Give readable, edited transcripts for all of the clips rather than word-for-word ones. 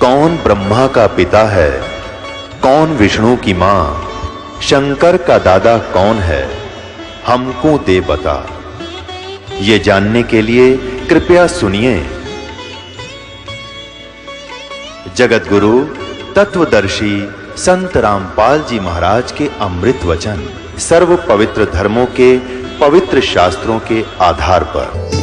कौन ब्रह्मा का पिता है, कौन विष्णु की मां, शंकर का दादा कौन है, हमको दे बता। ये जानने के लिए कृपया सुनिए। जगत गुरु तत्वदर्शी संत रामपाल जी महाराज के अमृत वचन सर्व पवित्र धर्मों के पवित्र शास्त्रों के आधार पर।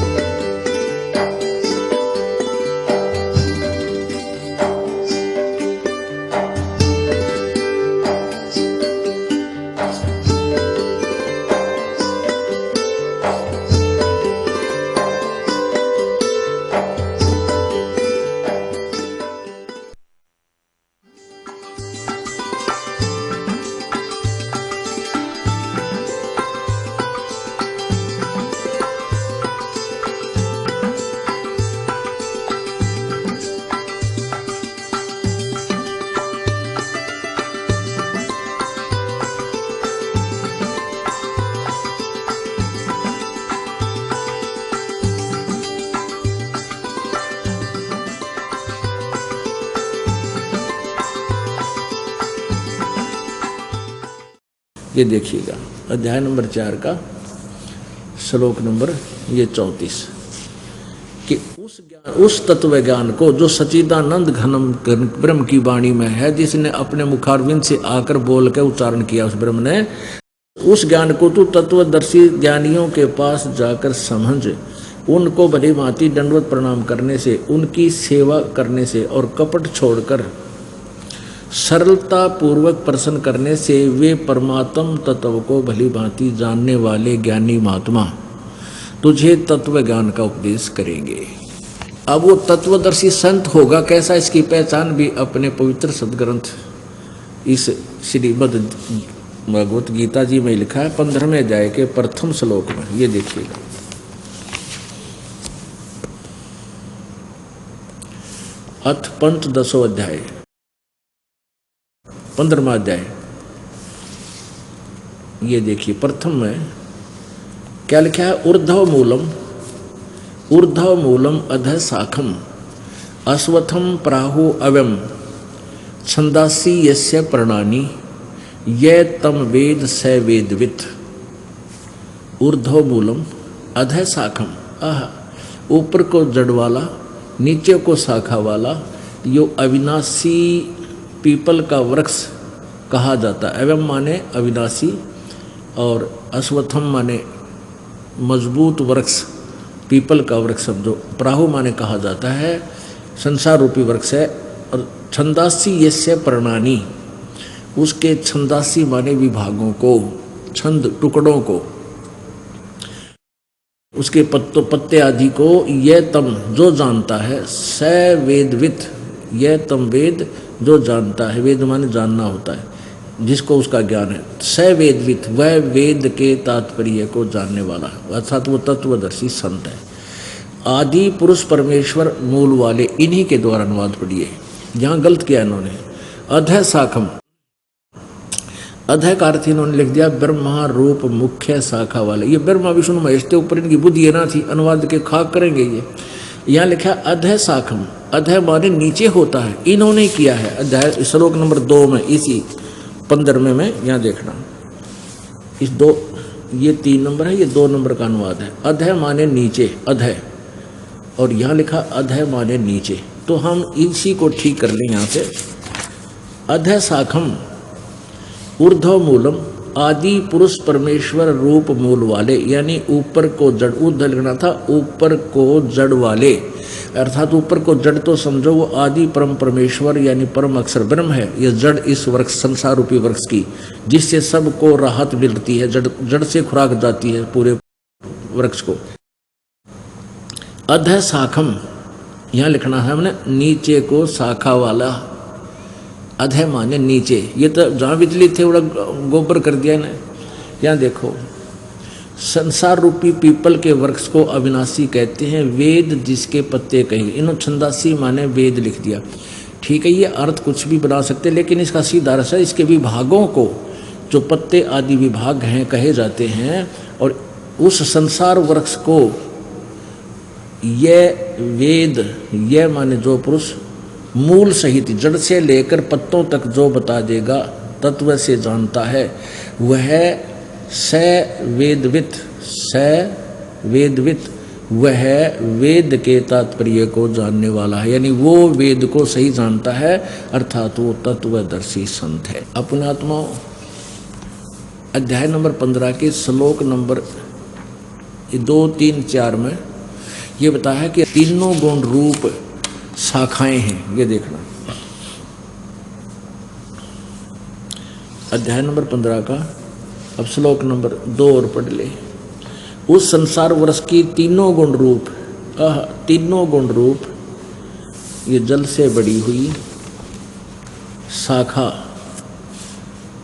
ये देखिएगा अध्याय नंबर 4 का श्लोक नंबर 34 कि उस तत्व ज्ञान को जो सच्चिदानंद घनम ब्रह्म की वाणी में है, जिसने अपने मुखारविंद से आकर बोल के उच्चारण किया, उस ब्रह्म ने उस ज्ञान को तू तत्वदर्शी ज्ञानियों के पास जाकर समझ, उनको भली भांति दंडवत प्रणाम करने से, उनकी सेवा करने से और कपट छोड़कर सरलता पूर्वक प्रश्न करने से वे परमात्म तत्व को भली भांति जानने वाले ज्ञानी महात्मा तुझे तत्व ज्ञान का उपदेश करेंगे। अब वो तत्वदर्शी संत होगा कैसा, इसकी पहचान भी अपने पवित्र सदग्रंथ इस श्रीमद् भगवत गीता जी में लिखा है 15वें अध्याय के प्रथम श्लोक में। ये देखिएगा, अथ पंचदशो अध्याय 15वां अध्याय। ये देखिए प्रथम में क्या लिखा है, ऊर्ध्व मूलम अधः शाखम अश्वत्थम प्राहु अव्यम छंदासी यस्य प्रणानी ये तम वेद स वेदवित्। ऊर्ध्व मूलम अधः शाखम, ऊपर को जड़ वाला नीचे को शाखा वाला, यो अविनाशी पीपल का वृक्ष कहा जाता है। एवं माने अविनाशी और अश्वत्थम माने मजबूत वृक्ष, पीपल का वृक्ष समझो। प्राहु माने कहा जाता है संसार रूपी वृक्ष है। और छंदासी यस्य प्रणानी, उसके छंदासी माने विभागों को, छंद टुकड़ों को, उसके पत्ते आदि को, यह तम जो जानता है, स वेदवित्, यह तम वेद जो जानता है, वेद माने जानना होता है, जिसको उसका ज्ञान है। स वेदवित्, वह वेद के तात्पर्य को जानने वाला है, अर्थात वो तत्वदर्शी संत है। आदि पुरुष परमेश्वर मूल वाले, इन्हीं के द्वारा अनुवाद पढ़िए। यहाँ गलत किया इन्होंने, अधः शाखम, अधः का अर्थ इन्होंने लिख दिया ब्रह्मा रूप मुख्य शाखा वाले। ये ब्रह्मा विष्णु महेश के ऊपर इनकी बुद्धि है ना थी, अनुवाद के खाक करेंगे ये। यहाँ लिखा अधः शाखम, अधः माने नीचे होता है, इन्होंने किया है। अध्याय श्लोक नंबर 2 में, इसी 15वें में यहाँ देखना, इस 2, ये 3 नंबर है, ये 2 नंबर का अनुवाद है। अधः माने नीचे, अधः, और यहाँ लिखा अधः माने नीचे। तो हम इसी को ठीक कर लें यहाँ से। अधः शाखम ऊर्ध्व मूलम, आदि पुरुष परमेश्वर रूप मूल वाले, यानी ऊपर को जड़, ऊर्ध्व लिखना था, ऊपर को जड़ वाले, अर्थात ऊपर को जड़ तो समझो वो आदि परम परमेश्वर यानी परम अक्षर ब्रह्म है। ये जड़ इस वृक्ष, संसार रूपी वृक्ष की, जिससे सबको राहत मिलती है, जड़ से खुराक जाती है पूरे वृक्ष को। अधः शाखम, यहाँ लिखना है हमने नीचे को शाखा वाला, अधः माने नीचे। ये तो जहाँ बिजली थे बड़ा गोबर कर दिया ना। यहाँ देखो, संसार रूपी पीपल के वृक्ष को अविनाशी कहते हैं, वेद जिसके पत्ते कहेंगे। इन्होंने छंदासी माने वेद लिख दिया। ठीक है, ये अर्थ कुछ भी बना सकते, लेकिन इसका सीधा अर्थ है इसके विभागों को, जो पत्ते आदि विभाग हैं कहे जाते हैं, और उस संसार वृक्ष को ये वेद, ये माने जो पुरुष मूल सहित जड़ से लेकर पत्तों तक जो बता देगा, तत्व से जानता है, वह वेदवित, वह वेद के तात्पर्य को जानने वाला है। यानी वो वेद को सही जानता है, अर्थात वो तत्वदर्शी संत है। अपने आत्मा अध्याय नंबर 15 के श्लोक नंबर 2, 3, 4 में ये बताया है कि तीनों गुण रूप शाखाएं हैं। ये देखना, अध्याय नंबर 15 का अब श्लोक नंबर 2 और पढ़ ले। उस संसार वर्ष की तीनों गुण रूप ये जल से बड़ी हुई शाखा,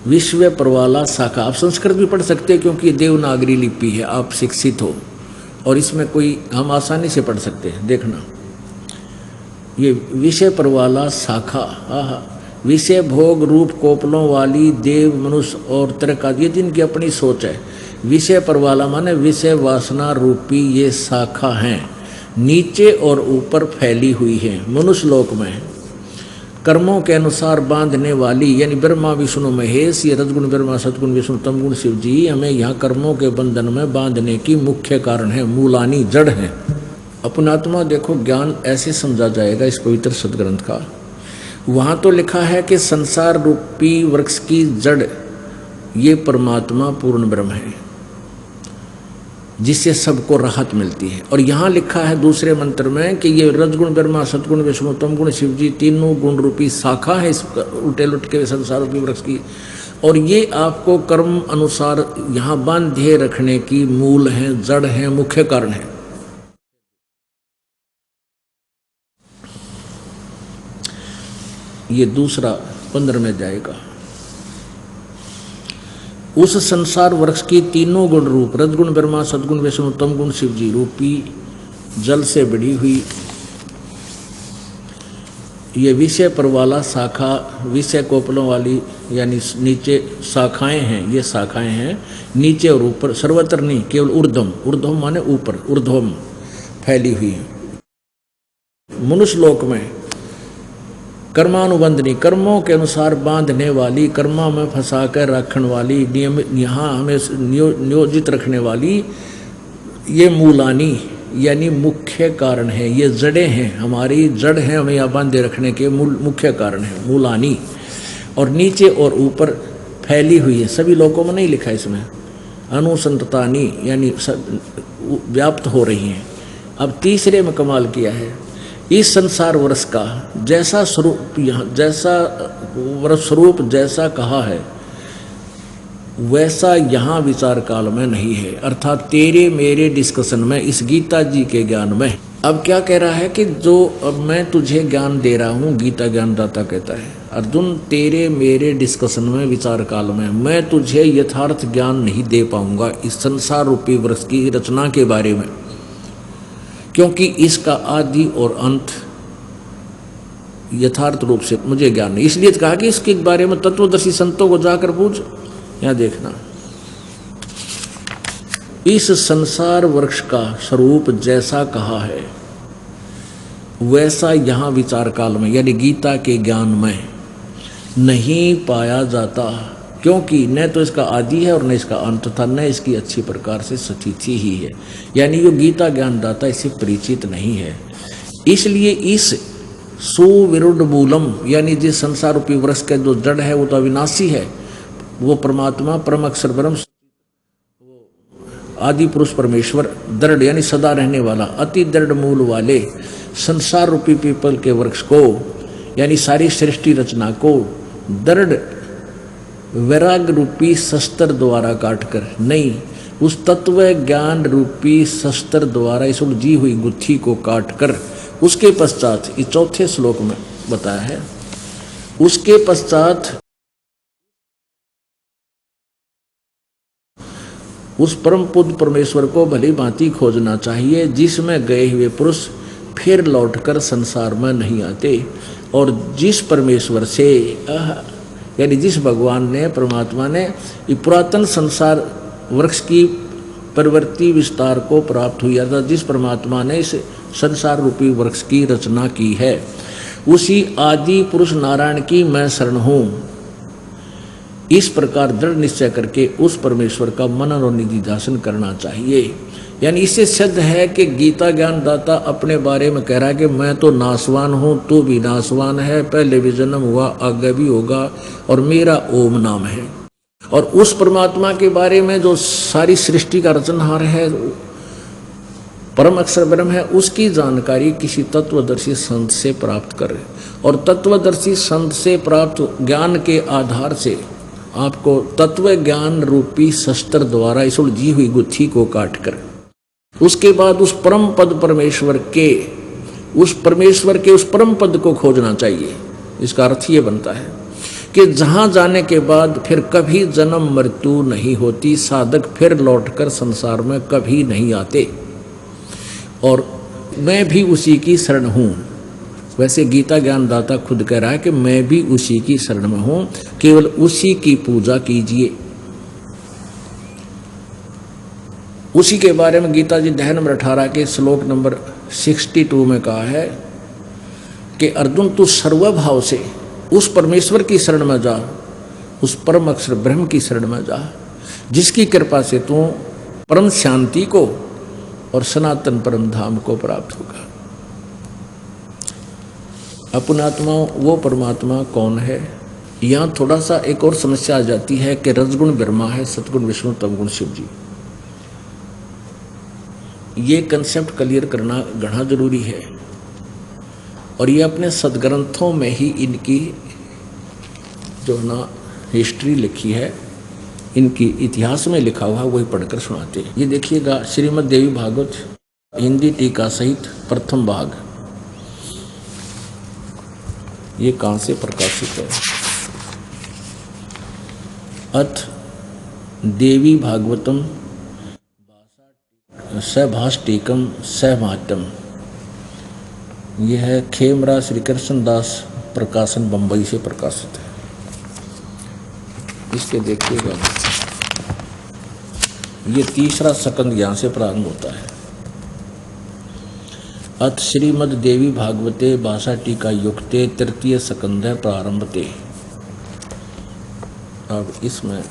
विश्व परवाला शाखा। आप संस्कृत भी पढ़ सकते हैं क्योंकि ये देवनागरी लिपि है, आप शिक्षित हो और इसमें कोई हम आसानी से पढ़ सकते हैं। देखना, ये विषय परवाला शाखा, विषय भोग रूप कोपलों वाली देव मनुष्य और तरक आदि, जिनकी अपनी सोच है। विषय परवाला माने विषय वासना रूपी ये शाखा हैं, नीचे और ऊपर फैली हुई है। मनुष्य लोक में कर्मों के अनुसार बांधने वाली, यानी ब्रह्मा विष्णु महेश, ये रजगुण ब्रह्मा सतगुण विष्णु तमगुण शिव जी हमें यहाँ कर्मों के बंधन में बांधने की मुख्य कारण है, मूलानी जड़ है। अपनात्मा देखो, ज्ञान ऐसे समझा जाएगा इस पवित्र सदग्रंथ का। वहाँ तो लिखा है कि संसार रूपी वृक्ष की जड़ ये परमात्मा पूर्ण ब्रह्म है, जिससे सबको राहत मिलती है। और यहाँ लिखा है दूसरे मंत्र में कि ये रजगुण ब्रह्मा सतगुण विष्णु तमगुण शिव जी तीनों गुण रूपी शाखा है इस उल्टे लुट के संसार रूपी वृक्ष की, और ये आपको कर्म अनुसार यहाँ बांधे रखने की मूल है, जड़ है, मुख्य कारण है। ये दूसरा 15 में जाएगा। उस संसार वृक्ष की तीनों गुण रूप रजगुण ब्रह्मा सदगुण विष्णु तमगुण शिव जी रूपी जल से बड़ी हुई ये विषय परवाला शाखा, विषय कोपलों वाली यानी नीचे शाखाएं हैं, ये शाखाएं हैं नीचे और ऊपर, सर्वत्र नहीं, केवल ऊर्ध्वम, ऊर्ध्वम माने ऊपर, ऊर्ध्वम फैली हुई है। मनुष्य लोक में कर्मानुबंधनी, कर्मों के अनुसार बांधने वाली, कर्मा में फंसा कर रखने वाली, नियमित यहाँ हमें नियोजित रखने वाली, ये मूलानी यानी मुख्य कारण है। ये जड़ें हैं, हमारी जड़ है, हमें यहाँ बांधे रखने के मुख्य कारण है मूलानी। और नीचे और ऊपर फैली हुई है, सभी लोगों में नहीं लिखा इसमें, अनुसंततानी यानी व्याप्त हो रही हैं। अब तीसरे में कमाल किया है, इस संसार वर्ष का जैसा स्वरूप यहाँ, जैसा वर्ष स्वरूप जैसा कहा है वैसा यहाँ विचार काल में नहीं है, अर्थात तेरे मेरे डिस्कशन में, इस गीता जी के ज्ञान में। अब क्या कह रहा है कि जो अब मैं तुझे ज्ञान दे रहा हूँ, गीता ज्ञानदाता कहता है, अर्जुन तेरे मेरे डिस्कशन में विचार काल में मैं तुझे यथार्थ ज्ञान नहीं दे पाऊंगा इस संसार रूपी वृक्ष की रचना के बारे में, क्योंकि इसका आदि और अंत यथार्थ रूप से मुझे ज्ञान नहीं। इसलिए कहा कि इसके बारे में तत्वदर्शी संतों को जाकर पूछ। यहां देखना, इस संसार वृक्ष का स्वरूप जैसा कहा है वैसा यहां विचार काल में यानी गीता के ज्ञान में नहीं पाया जाता, क्योंकि न तो इसका आदि है और न इसका अंत था, न इसकी अच्छी प्रकार से स्थिति ही है, यानी जो गीता ज्ञानदाता इससे परिचित नहीं है। इसलिए इस सुविरुद्ध मूलम यानी जिस संसार रूपी वृक्ष का जो जड़ है वो तो अविनाशी है, वो परमात्मा परम अक्षर ब्रह्म आदि पुरुष परमेश्वर, दृढ़ यानी सदा रहने वाला, अति दृढ़ मूल वाले संसार रूपी पीपल के वृक्ष को यानी सारी सृष्टि रचना को दृढ़ वैराग रूपी शस्त्र द्वारा काटकर नहीं, उस तत्व ज्ञान रूपी शस्त्र द्वारा इस उलझी हुई गुत्थी को काटकर, उसके पश्चात इस चौथे श्लोक में बताया है, उसके पश्चात उस परम पुरुष परमेश्वर को भली भांति खोजना चाहिए, जिसमें गए हुए पुरुष फिर लौटकर संसार में नहीं आते, और जिस परमेश्वर से यानी जिस भगवान ने, परमात्मा ने पुरातन संसार वृक्ष की प्रवृत्ति विस्तार को प्राप्त हुआ था, जिस परमात्मा ने इस संसार रूपी वृक्ष की रचना की है, उसी आदि पुरुष नारायण की मैं शरण हूं। इस प्रकार दृढ़ निश्चय करके उस परमेश्वर का मनन और निधिध्यासन करना चाहिए। यानी इससे सिद्ध है कि गीता ज्ञान दाता अपने बारे में कह रहा है कि मैं तो नासवान हूं, तू भी नासवान है, पहले भी जन्म हुआ, आगे भी होगा, और मेरा ओम नाम है। और उस परमात्मा के बारे में जो सारी सृष्टि का रचनहार है, परम अक्षर ब्रह्म है, उसकी जानकारी किसी तत्वदर्शी संत से प्राप्त करें। और तत्वदर्शी संत से प्राप्त ज्ञान के आधार से आपको तत्व ज्ञान रूपी शस्त्र द्वारा इस उलझी हुई गुत्थी को काट कर उसके बाद उस परम पद परमेश्वर के उस परम पद को खोजना चाहिए। इसका अर्थ ये बनता है कि जहां जाने के बाद फिर कभी जन्म मृत्यु नहीं होती, साधक फिर लौटकर संसार में कभी नहीं आते, और मैं भी उसी की शरण हूं। वैसे गीता ज्ञान दाता खुद कह रहा है कि मैं भी उसी की शरण में हूं, केवल उसी की पूजा कीजिए। उसी के बारे में गीता जी अध्याय नंबर 18 के श्लोक नंबर 62 में कहा है कि अर्जुन तू सर्वभाव से उस परमेश्वर की शरण में जा, उस परम अक्षर ब्रह्म की शरण में जा, जिसकी कृपा से तू परम शांति को और सनातन परम धाम को प्राप्त होगा। अपनात्मा वो परमात्मा कौन है? यहाँ थोड़ा सा एक और समस्या आ जाती है कि रजगुण ब्रह्मा है, सतगुण विष्णु, तमगुण शिव जी। ये कंसेप्ट क्लियर करना घना जरूरी है, और ये अपने सदग्रंथों में ही इनकी जो ना हिस्ट्री लिखी है, इनकी इतिहास में लिखा हुआ वही पढ़कर सुनाते हैं। ये देखिएगा श्रीमद् देवी भागवत हिंदी टीका सहित प्रथम भाग, ये कहाँ से प्रकाशित है? अथ देवी भागवतम सभाष्टिकम सहमातम, यह है खेमरा श्री कृष्ण दास प्रकाशन बंबई से प्रकाशित है। इसके देखिएगा ये तीसरा सकंद यहाँ से प्रारंभ होता है। अथ श्रीमद् देवी भागवते भाषा टीका युक्ते तृतीय सकंद प्रारंभते। अब इसमें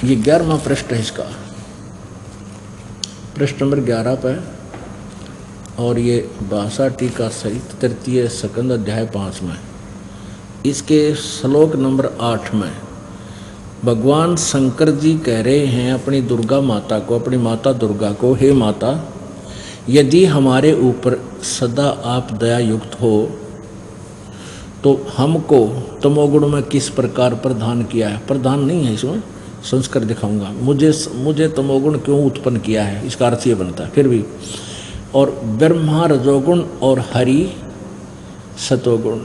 ये 11वां पृष्ठ है, इसका पृष्ठ नंबर 11 पर, और ये भाषा टीका सहित तृतीय सकंद अध्याय 5 में। इसके श्लोक नंबर 8 में भगवान शंकर जी कह रहे हैं अपनी दुर्गा माता को, अपनी माता दुर्गा को, हे माता, यदि हमारे ऊपर सदा आप दया युक्त हो तो हमको तमोगुण में किस प्रकार प्रदान किया है? प्रदान नहीं है, इसमें संस्कार दिखाऊंगा। मुझे तमोगुण क्यों उत्पन्न किया है, इसका अर्थ ये बनता है फिर भी। और ब्रह्मा रजोगुण और हरि सतोगुण,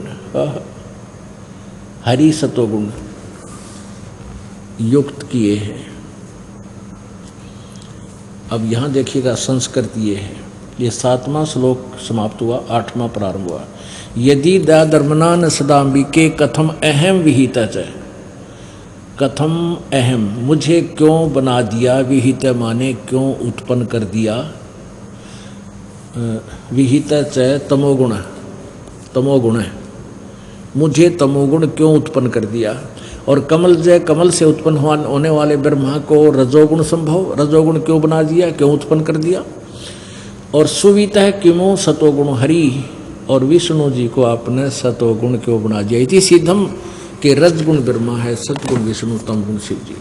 हरि सतोगुण युक्त किए हैं। अब यहाँ देखिएगा संस्कृत ये है। ये 7वां श्लोक समाप्त हुआ, 8वां प्रारंभ हुआ। यदि दाधर्मना न सदाम्बिके कथम अहम विहित च, कथम अहम, मुझे क्यों बना दिया, विहित माने क्यों उत्पन्न कर दिया, विहित च तमोगुण, तमोगुण है, मुझे तमोगुण क्यों उत्पन्न कर दिया। और कमल जय, कमल से उत्पन्न होने वाले ब्रह्मा को रजोगुण संभव, रजोगुण क्यों बना दिया, क्यों उत्पन्न कर दिया। और सुवित है किमो सतोगुण हरि, और विष्णु जी को आपने सतोगुण क्यों बना दिया। इति सिद्धम के रजगुण ब्रह्मा है, सतगुण विष्णु, तमगुण शिव जी।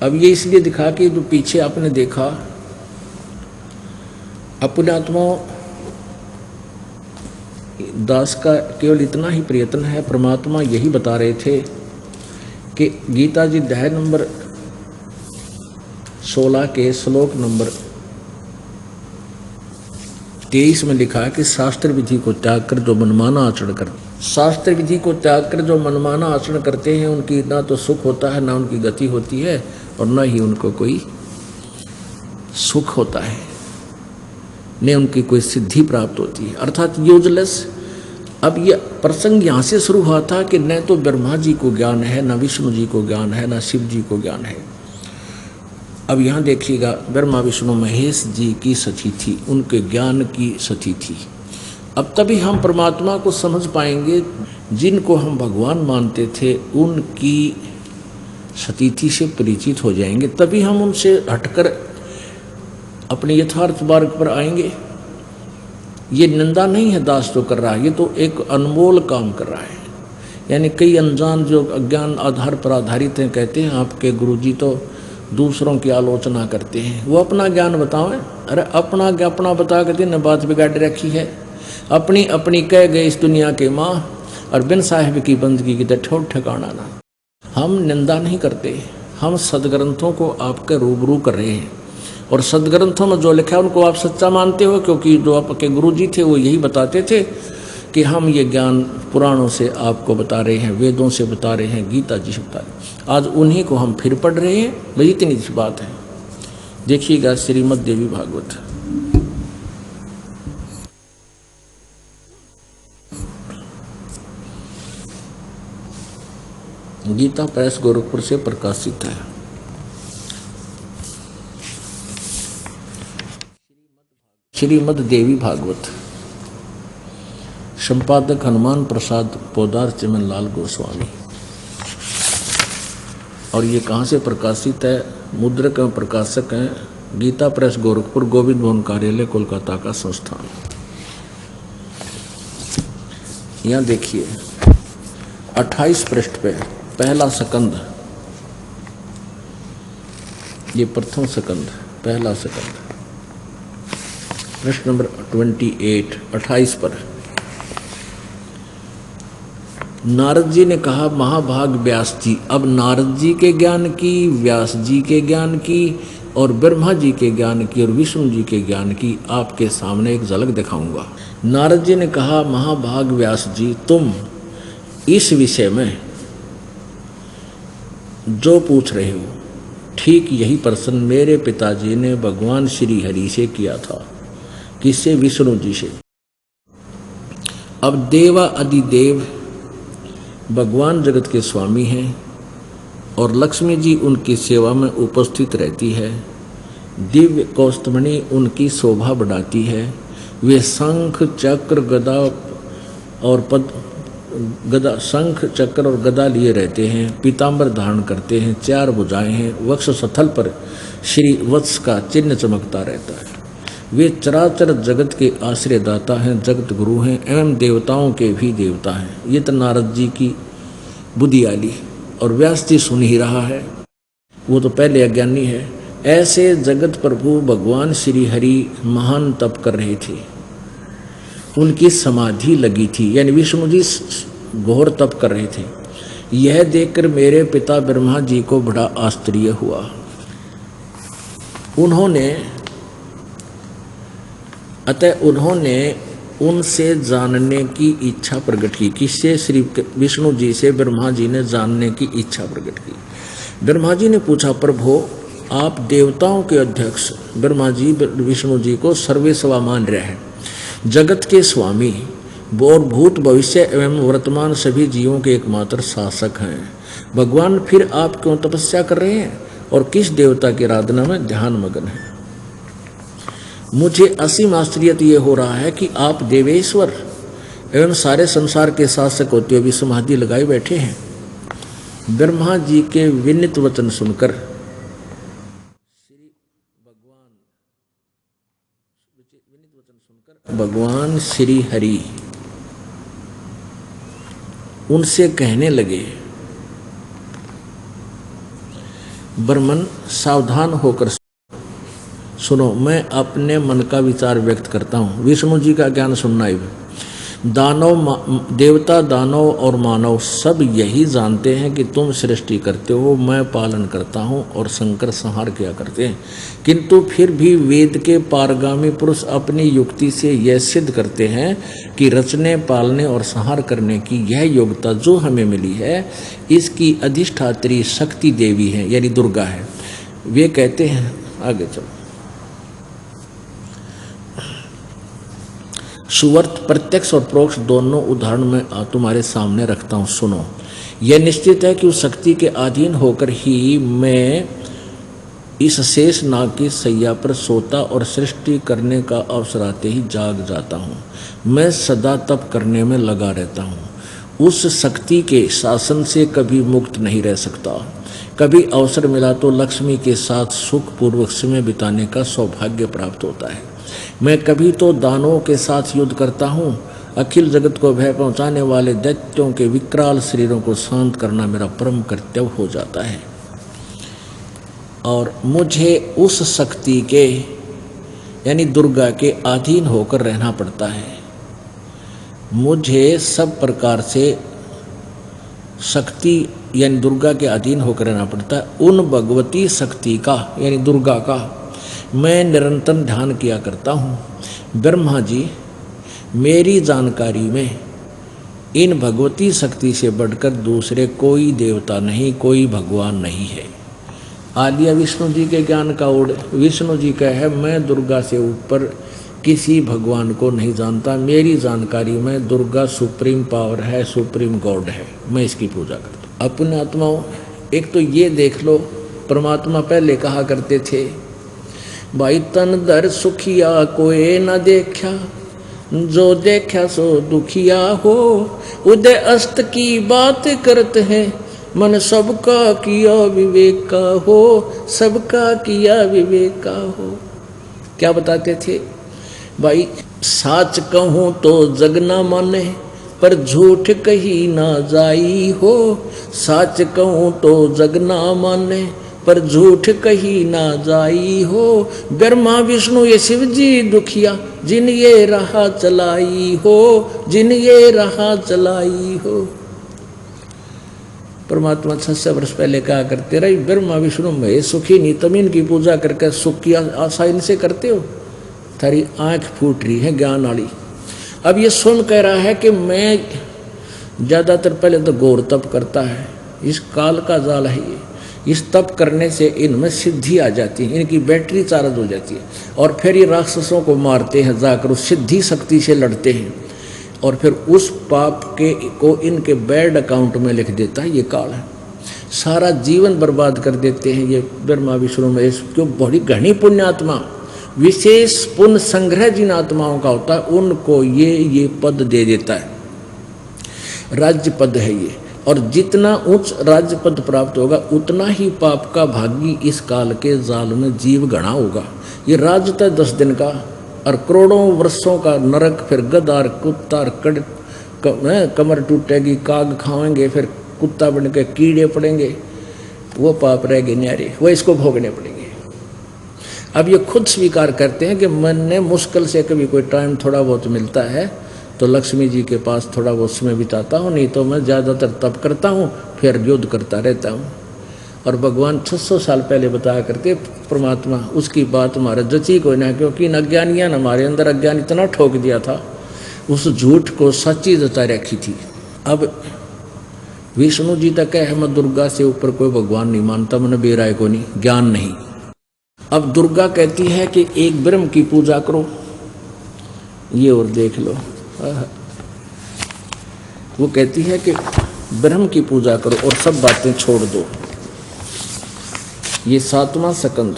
अब ये इसलिए दिखा कि जो पीछे आपने देखा अपने आत्मा दास का केवल इतना ही प्रयत्न है। परमात्मा यही बता रहे थे कि गीता जी अध्याय नंबर 16 के श्लोक नंबर 23 में लिखा है कि शास्त्र विधि को त्याग कर जो मनमाना आचरण कर, शास्त्र विधि को त्याग कर जो मनमाना आचरण करते हैं उनकी ना तो सुख होता है, ना उनकी गति होती है, और ना ही उनको कोई सुख होता है। ने उनकी कोई सिद्धि प्राप्त होती है, अर्थात यूजलेस। अब ये प्रसंग यहाँ से शुरू हुआ था कि न तो ब्रह्मा जी को ज्ञान है, न विष्णु जी को ज्ञान है, न शिव जी को ज्ञान है। अब यहाँ देखिएगा, ब्रह्मा विष्णु महेश जी की सती थी, उनके ज्ञान की सती थी। अब तभी हम परमात्मा को समझ पाएंगे, जिनको हम भगवान मानते थे उनकी सतीथि से परिचित हो जाएंगे, तभी हम उनसे हटकर अपने यथार्थ मार्ग पर आएंगे। ये निंदा नहीं है दास जो कर रहा है, ये तो एक अनमोल काम कर रहा है। यानी कई अनजान जो अज्ञान आधार पर आधारित हैं कहते हैं आपके गुरुजी तो दूसरों की आलोचना करते हैं, वो अपना ज्ञान बतावें। अरे अपना बता के न बात बिगाड़ रखी है, अपनी अपनी कह गए इस दुनिया के माँ, और बिन साहिब की बंदगी की ठोर ठिकाना ना। हम निंदा नहीं करते, हम सदग्रंथों को आपके रूबरू कर रहे हैं, और सदग्रंथों में जो लिखा है उनको आप सच्चा मानते हो, क्योंकि जो आपके गुरुजी थे वो यही बताते थे कि हम ये ज्ञान पुराणों से आपको बता रहे हैं, वेदों से बता रहे हैं, गीता जी से बता रहे हैं। आज उन्हीं को हम फिर पढ़ रहे हैं, वही इतनी सी बात है। देखिएगा श्रीमद् देवी भागवत, गीता प्रेस गोरखपुर से प्रकाशित है। श्रीमद् देवी भागवत, संपादक हनुमान प्रसाद पोदार चिमनलाल गोस्वामी। और ये कहाँ से प्रकाशित है? मुद्रक एवं प्रकाशक हैं गीता प्रेस गोरखपुर, गोविंद भवन कार्यालय कोलकाता का संस्थान। यहाँ देखिए 28 पृष्ठ पे पहला स्कंद, ये प्रथम स्कंद, पहला स्कंद, प्रश्न नंबर 28 पर नारद जी ने कहा, महाभाग व्यास जी। अब नारद जी के ज्ञान की, व्यास जी के ज्ञान की, और ब्रह्मा जी के ज्ञान की, और विष्णु जी के ज्ञान की आपके सामने एक झलक दिखाऊंगा। नारद जी ने कहा, महाभाग व्यास जी, तुम इस विषय में जो पूछ रहे हो ठीक यही प्रश्न मेरे पिताजी ने भगवान श्री हरि से किया था। किससे? विष्णु जी से। अब देवा अधिदेव भगवान जगत के स्वामी हैं, और लक्ष्मी जी उनकी सेवा में उपस्थित रहती है। दिव्य कौस्तुभमणि उनकी शोभा बढ़ाती है। वे शंख चक्र गदा और शंख चक्र और गदा लिए रहते हैं, पीताम्बर धारण करते हैं, 4 भुजाएं हैं, वक्ष स्थल पर श्री वत्स का चिन्ह चमकता रहता है। वे चराचर जगत के आश्रयदाता हैं, जगत गुरु हैं, एवं देवताओं के भी देवता हैं। ये तो नारद जी की बुद्धि आली, और व्यास जी सुन ही रहा है, वो तो पहले अज्ञानी है। ऐसे जगत प्रभु भगवान श्री हरि महान तप कर रहे थे, उनकी समाधि लगी थी, यानी विष्णु जी घोर तप कर रहे थे। यह देखकर मेरे पिता ब्रह्मा जी को बड़ा आश्चर्य हुआ। उन्होंने उनसे जानने की इच्छा प्रकट की। किससे? श्री विष्णु जी से ब्रह्मा जी ने जानने की इच्छा प्रकट की। ब्रह्मा जी ने पूछा, प्रभु आप देवताओं के अध्यक्ष ब्रह्मा जी विष्णु जी को सर्वेस्वा मान रहे हैं, जगत के स्वामी और भूत भविष्य एवं वर्तमान सभी जीवों के एकमात्र शासक हैं। भगवान फिर आप क्यों तपस्या कर रहे हैं और किस देवता की आराधना में ध्यान मग्न है? मुझे असीम आश्चर्य ये हो रहा है कि आप देवेश्वर एवं सारे संसार के शासक होते हुए भी समाधि लगाए बैठे हैं। ब्रह्मा जी के विनीत वचन सुनकर भगवान श्री हरि उनसे कहने लगे, ब्रह्मन सावधान होकर सुनो, मैं अपने मन का विचार व्यक्त करता हूँ। विष्णु जी का ज्ञान सुनना ही। देवता, दानव और मानव सब यही जानते हैं कि तुम सृष्टि करते हो, मैं पालन करता हूँ, और शंकर संहार किया करते हैं। किंतु फिर भी वेद के पारगामी पुरुष अपनी युक्ति से यह सिद्ध करते हैं कि रचने, पालने और संहार करने की यह योग्यता जो हमें मिली है, इसकी अधिष्ठात्री शक्ति देवी है, यानी दुर्गा है। वे कहते हैं, आगे चलो, सुवर्त प्रत्यक्ष और परोक्ष दोनों उदाहरण मैं तुम्हारे सामने रखता हूँ, सुनो। यह निश्चित है कि उस शक्ति के अधीन होकर ही मैं इस शेष नाग की सैया पर सोता और सृष्टि करने का अवसर आते ही जाग जाता हूँ। मैं सदा तप करने में लगा रहता हूँ। उस शक्ति के शासन से कभी मुक्त नहीं रह सकता। कभी अवसर मिला तो लक्ष्मी के साथ सुखपूर्वक समय बिताने का सौभाग्य प्राप्त होता है। मैं कभी तो दानवों के साथ युद्ध करता हूँ। अखिल जगत को भय पहुँचाने वाले दैत्यों के विकराल शरीरों को शांत करना मेरा परम कर्तव्य हो जाता है। और मुझे उस शक्ति के यानी दुर्गा के अधीन होकर रहना पड़ता है। मुझे सब प्रकार से शक्ति यानी दुर्गा के अधीन होकर रहना पड़ता है। उन भगवती शक्ति का यानी दुर्गा का मैं निरंतर ध्यान किया करता हूँ। ब्रह्मा जी, मेरी जानकारी में इन भगवती शक्ति से बढ़कर दूसरे कोई देवता नहीं, कोई भगवान नहीं है। आलिया विष्णु जी के ज्ञान का ओढ़ विष्णु जी का है, मैं दुर्गा से ऊपर किसी भगवान को नहीं जानता। मेरी जानकारी में दुर्गा सुप्रीम पावर है, सुप्रीम गॉड है, मैं इसकी पूजा करता हूँ। अपने आत्माओं, एक तो ये देख लो, परमात्मा पहले कहा करते थे, भाई तन दर सुखिया कोई न देखा, जो देखा सो दुखिया हो। उदय अस्त की बात करते हैं, मन सबका किया विवेक का हो, सबका किया विवेक का हो। क्या बताते थे भाई, साच कहूँ तो जग ना माने, पर झूठ कही ना जाई हो। साच कहूँ तो जग ना माने, पर झूठ कही ना जाई हो। ब्रह्मा विष्णु ये शिव जी दुखिया, जिन ये राह चलाई हो, जिन ये राह चलाई हो। परमात्मा 600 वर्ष पहले कहा करते रहे, ब्रह्मा विष्णु में सुखी नहीं, तुम इनकी पूजा करके सुख की आशा इनसे करते हो। थारी आंख फूट रही है ज्ञान वाली। अब ये स्वयं कह रहा है कि मैं ज़्यादातर पहले तो घोर तप करता है, इस काल का जाल है ये। इस तप करने से इनमें सिद्धि आ जाती है, इनकी बैटरी चार्ज हो जाती है, और फिर ये राक्षसों को मारते हैं, जाकर उस सिद्धि शक्ति से लड़ते हैं, और फिर उस पाप के को इनके बैड अकाउंट में लिख देता है। ये काल है, सारा जीवन बर्बाद कर देते हैं ये ब्रह्मा विष्णु में। क्यों? बड़ी घनी पुण्यात्मा, विशेष पुण्य संग्रह जिन आत्माओं का होता है उनको ये पद दे देता है, राज्य पद है ये। और जितना उच्च राज्य पद प्राप्त होगा उतना ही पाप का भागी इस काल के जाल में जीव गणा होगा। ये राज्य तो 10 दिन का और करोड़ों वर्षों का नरक, फिर गदार कुत्ता कमर टूटेगी, काग खाएंगे, फिर कुत्ता बन के कीड़े पड़ेंगे, वो पाप रहेंगे न्यारे, वो इसको भोगने पड़ेंगे। अब ये खुद स्वीकार करते हैं कि मैंने मुश्किल से कभी कोई टाइम थोड़ा बहुत मिलता है तो लक्ष्मी जी के पास थोड़ा बहुत समय बिताता हूँ, नहीं तो मैं ज़्यादातर तप करता हूँ, फिर युद्ध करता रहता हूँ। और भगवान 600 साल पहले बताया करते परमात्मा, उसकी बात हमारे जची कोई ना, क्योंकि इन अज्ञानिया ने हमारे अंदर अज्ञान इतना ठोक दिया था, उस झूठ को सच्ची जता रखी थी। अब विष्णु जी तक है, मैं दुर्गा से ऊपर कोई भगवान नहीं मानता, मैंने बेराय को नहीं, ज्ञान नहीं। अब दुर्गा कहती है कि एक ब्रह्म की पूजा करो, ये और देख लो। वो कहती है कि ब्रह्म की पूजा करो और सब बातें छोड़ दो। ये 7वां स्कंद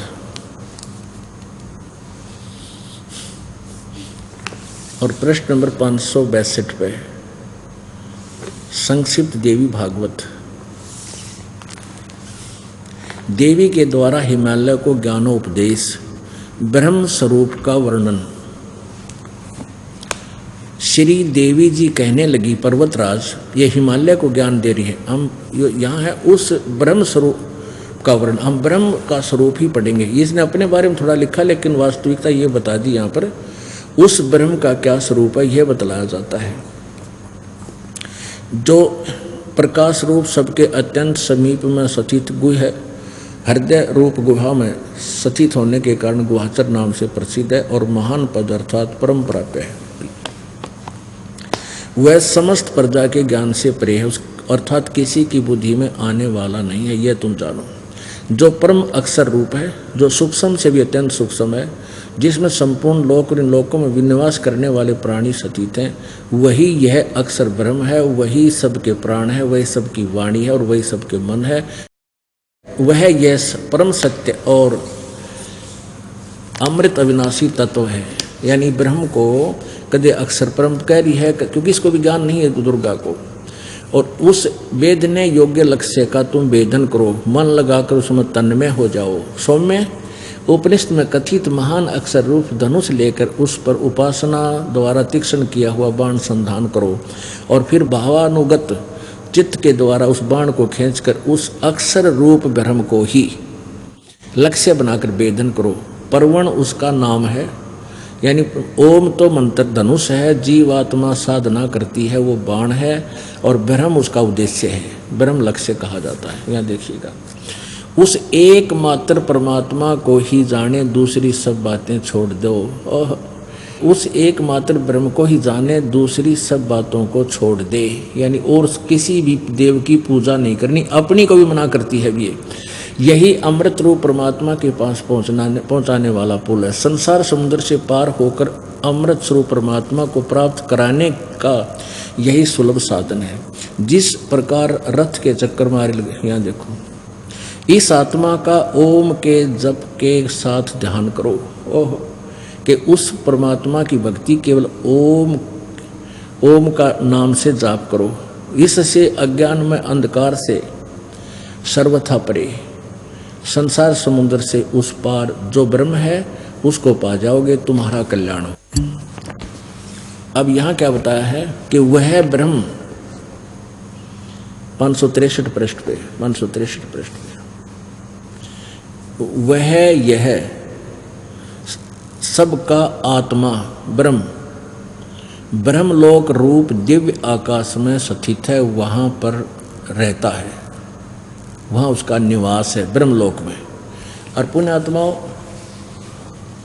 और प्रश्न नंबर 562 पे संक्षिप्त देवी भागवत। देवी के द्वारा हिमालय को ज्ञानोपदेश, ब्रह्म स्वरूप का वर्णन। श्री देवी जी कहने लगी, पर्वतराज ये हिमालय को ज्ञान दे रही है, हम यहाँ है उस ब्रह्म स्वरूप का वर्णन, हम ब्रह्म का स्वरूप ही पढ़ेंगे। इसने अपने बारे में थोड़ा लिखा, लेकिन वास्तविकता ये बता दी यहाँ पर, उस ब्रह्म का क्या स्वरूप है यह बतलाया जाता है, जो प्रकाश रूप सबके अत्यंत समीप में स्थित गुह है। हृदय रूप गुहा में स्थित होने के कारण गुहाचर नाम से प्रसिद्ध है और महान पद अर्थात परम प्राप्य है। वह समस्त प्रजा के ज्ञान से परे है, अर्थात किसी की बुद्धि में आने वाला नहीं है, यह तुम जानो। जो परम अक्षर रूप है, जो सूक्ष्म से भी अत्यंत सूक्ष्म है, जिसमें संपूर्ण लोक और इन लोकों में विनिवास करने वाले प्राणी सतीत हैं, वही यह अक्षर ब्रह्म है, वही सबके प्राण है, वही सबकी वाणी है और वही सबके मन है। वह यह परम सत्य और अमृत अविनाशी तत्व है। यानी ब्रह्म को कदे अक्षर परम कह रही है, क्योंकि इसको भी ज्ञान नहीं है दुर्गा को। और उस वेदने योग्य लक्ष्य का तुम वेदन करो, मन लगाकर उसमें तन्मय हो जाओ। सौम्य उपनिषद में कथित महान अक्षर रूप धनुष लेकर उस पर उपासना द्वारा तीक्ष्ण किया हुआ बाण संधान करो और फिर भावानुगत चित्त के द्वारा उस बाण को खींचकर उस अक्षर रूप ब्रह्म को ही लक्ष्य बनाकर वेदन करो। परवण उसका नाम है, यानी ओम तो मंत्र धनुष है, जीवात्मा साधना करती है वो बाण है, और ब्रह्म उसका उद्देश्य है, ब्रह्म लक्ष्य कहा जाता है। यहाँ देखिएगा, उस एकमात्र परमात्मा को ही जाने, दूसरी सब बातें छोड़ दो। और उस एकमात्र ब्रह्म को ही जाने, दूसरी सब बातों को छोड़ दे। यानी और किसी भी देव की पूजा नहीं करनी, अपनी को भी मना करती है ये। यही अमृत रूप परमात्मा के पास पहुंचाने वाला पुल है। संसार समुद्र से पार होकर अमृत स्वरूप परमात्मा को प्राप्त कराने का यही सुलभ साधन है। जिस प्रकार रथ के चक्कर मारे लगे, यहाँ देखो, इस आत्मा का ओम के जप के साथ ध्यान करो। ओह, कि उस परमात्मा की भक्ति केवल ओम का नाम से जाप करो। इससे अज्ञान में अंधकार से सर्वथा परे, संसार समुद्र से उस पार जो ब्रह्म है उसको पा जाओगे, तुम्हारा कल्याण हो। अब यहाँ क्या बताया है कि वह ब्रह्म 563 पृष्ठ पे, 563 पृष्ठ पे, वह यह सबका आत्मा ब्रह्म ब्रह्मलोक रूप दिव्य आकाश में स्थित है, वहाँ पर रहता है, वहाँ उसका निवास है ब्रह्मलोक में। और पुण्यात्माओं,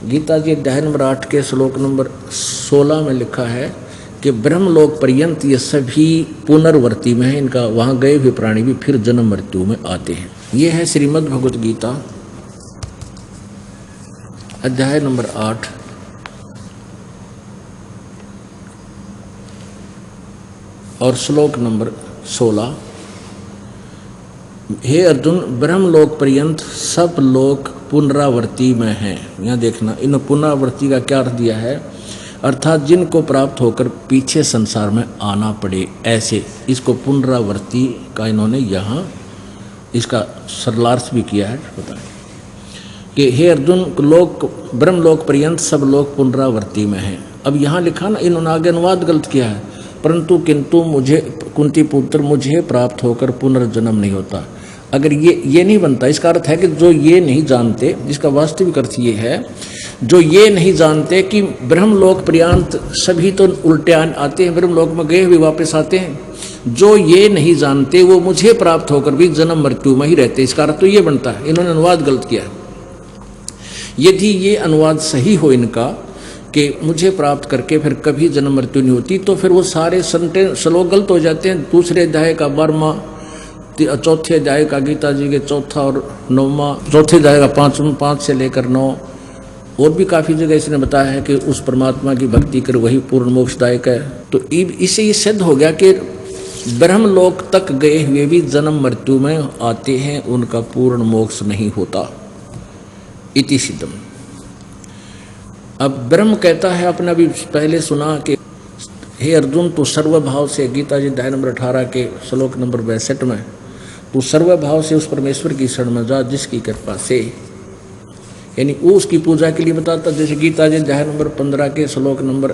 गीता जी अध्याय नंबर 8 के श्लोक नंबर 16 में लिखा है कि ब्रह्मलोक पर्यंत ये सभी पुनर्वर्ती में है, इनका वहाँ गए हुए प्राणी भी फिर जन्म मृत्यु में आते हैं। ये है श्रीमद् भगवत गीता अध्याय नंबर 8 और श्लोक नंबर 16। हे अर्जुन, ब्रह्मलोक पर्यंत सब लोग पुनरावर्ती में हैं। यहाँ देखना, इन पुनरावर्ती का क्या अर्थ दिया है, अर्थात जिनको प्राप्त होकर पीछे संसार में आना पड़े, ऐसे इसको पुनरावर्ती का इन्होंने यहाँ इसका सरलार्थ भी किया है। बताएं कि हे अर्जुन, लोक ब्रह्मलोक पर्यंत सब लोग पुनरावर्ती में हैं। अब यहाँ लिखा ना, इन्होंने आगे अनुवाद गलत किया है, परंतु किंतु मुझे कुंती पुत्र मुझे प्राप्त होकर पुनर्जन्म नहीं होता। अगर ये नहीं बनता, इसका अर्थ है कि जो ये नहीं जानते, जिसका वास्तविक अर्थ ये है, जो ये नहीं जानते कि ब्रह्मलोक पर्यंत सभी तो उल्टे आते हैं, ब्रह्मलोक में गए हुए वापस आते हैं, जो ये नहीं जानते वो मुझे प्राप्त होकर भी जन्म मृत्यु में ही रहते। इसका अर्थ तो ये बनता है, इन्होंने अनुवाद गलत किया है। यदि ये अनुवाद सही हो इनका कि मुझे प्राप्त करके फिर कभी जन्म मृत्यु नहीं होती, तो फिर वो सारे श्लोक गलत हो जाते हैं। दूसरे अध्याय का 12वां, चौथे अध्याय का गीता जी के 4था और 9वां, चौथे अध्याय का 5 से लेकर 9, और भी काफ़ी जगह इसने बताया है कि उस परमात्मा की भक्ति कर वही पूर्ण मोक्षदायक है। तो इससे ये सिद्ध हो गया कि ब्रह्मलोक तक गए हुए भी जन्म मृत्यु में आते हैं, उनका पूर्ण मोक्ष नहीं होता। इति सिद्धम। अब ब्रह्म कहता है, अपने अभी पहले सुना कि हे अर्जुन, तू सर्वभाव से, गीता जी अध्याय नंबर 18 के श्लोक नंबर 62 में, तू सर्वभाव से उस परमेश्वर की शरण में जा जिसकी कृपा से, यानी वो उसकी पूजा के लिए बताता। जैसे गीता जी अध्याय नंबर 15 के श्लोक नंबर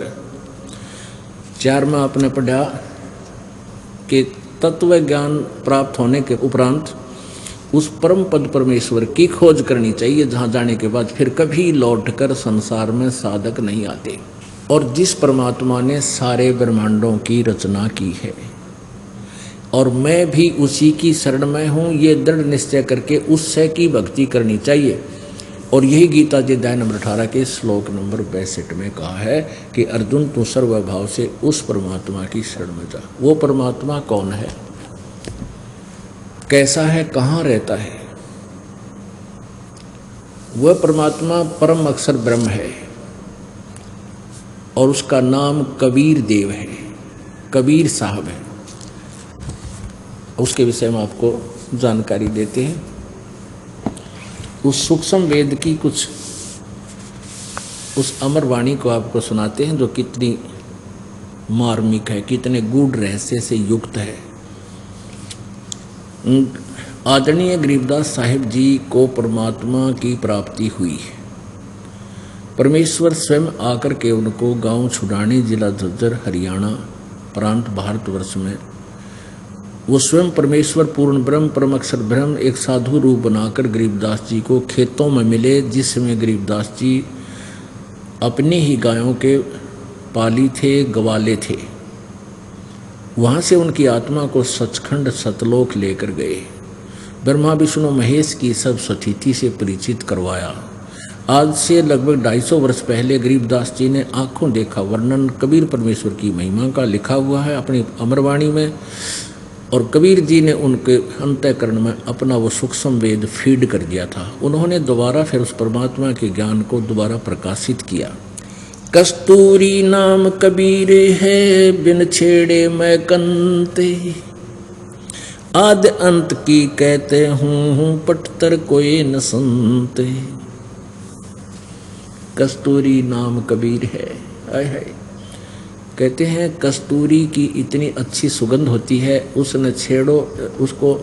4 में आपने पढ़ा कि तत्व ज्ञान प्राप्त होने के उपरांत उस परम पद परमेश्वर की खोज करनी चाहिए, जहाँ जाने के बाद फिर कभी लौटकर संसार में साधक नहीं आते। और जिस परमात्मा ने सारे ब्रह्मांडों की रचना की है और मैं भी उसी की शरण में हूँ, ये दृढ़ निश्चय करके उससे की भक्ति करनी चाहिए। और यही गीता जी अध्याय नंबर 18 के श्लोक नंबर 62 में कहा है कि अर्जुन, तू सर्वभाव से उस परमात्मा की शरण में जा। वो परमात्मा कौन है, कैसा है, कहाँ रहता है, वह परमात्मा परम अक्षर ब्रह्म है और उसका नाम कबीर देव है, कबीर साहब है। उसके विषय में आपको जानकारी देते हैं। उस सूक्ष्म वेद की कुछ उस अमर वाणी को आपको सुनाते हैं, जो कितनी मार्मिक है, कितने गूढ़ रहस्य से युक्त है। आदरणीय गरीबदास साहिब जी को परमात्मा की प्राप्ति हुई। परमेश्वर स्वयं आकर के उनको गांव छुड़ानी, जिला झज्जर, हरियाणा प्रांत, भारतवर्ष में वो स्वयं परमेश्वर पूर्ण ब्रह्म, परम अक्षर ब्रह्म एक साधु रूप बनाकर गरीबदास जी को खेतों में मिले, जिसमें गरीबदास जी अपनी ही गायों के पाली थे, गवाले थे। वहाँ से उनकी आत्मा को सचखंड सतलोक लेकर गए। ब्रह्मा विष्णु महेश की सब सतिथि से परिचित करवाया। आज से लगभग 250 वर्ष पहले गरीबदास जी ने आंखों देखा वर्णन कबीर परमेश्वर की महिमा का लिखा हुआ है अपनी अमरवाणी में, और कबीर जी ने उनके अंतःकरण में अपना वो सूक्ष्म वेद फीड कर दिया था। उन्होंने दोबारा फिर उस परमात्मा के ज्ञान को दोबारा प्रकाशित किया। कस्तूरी नाम कबीर है, बिन छेड़े मैं कंते, आदि अंत की कहते हूँ, पटतर कोई न सुनते। कस्तूरी नाम कबीर है। हाय हाय, कहते हैं कस्तूरी की इतनी अच्छी सुगंध होती है, उसने छेड़ो, उसको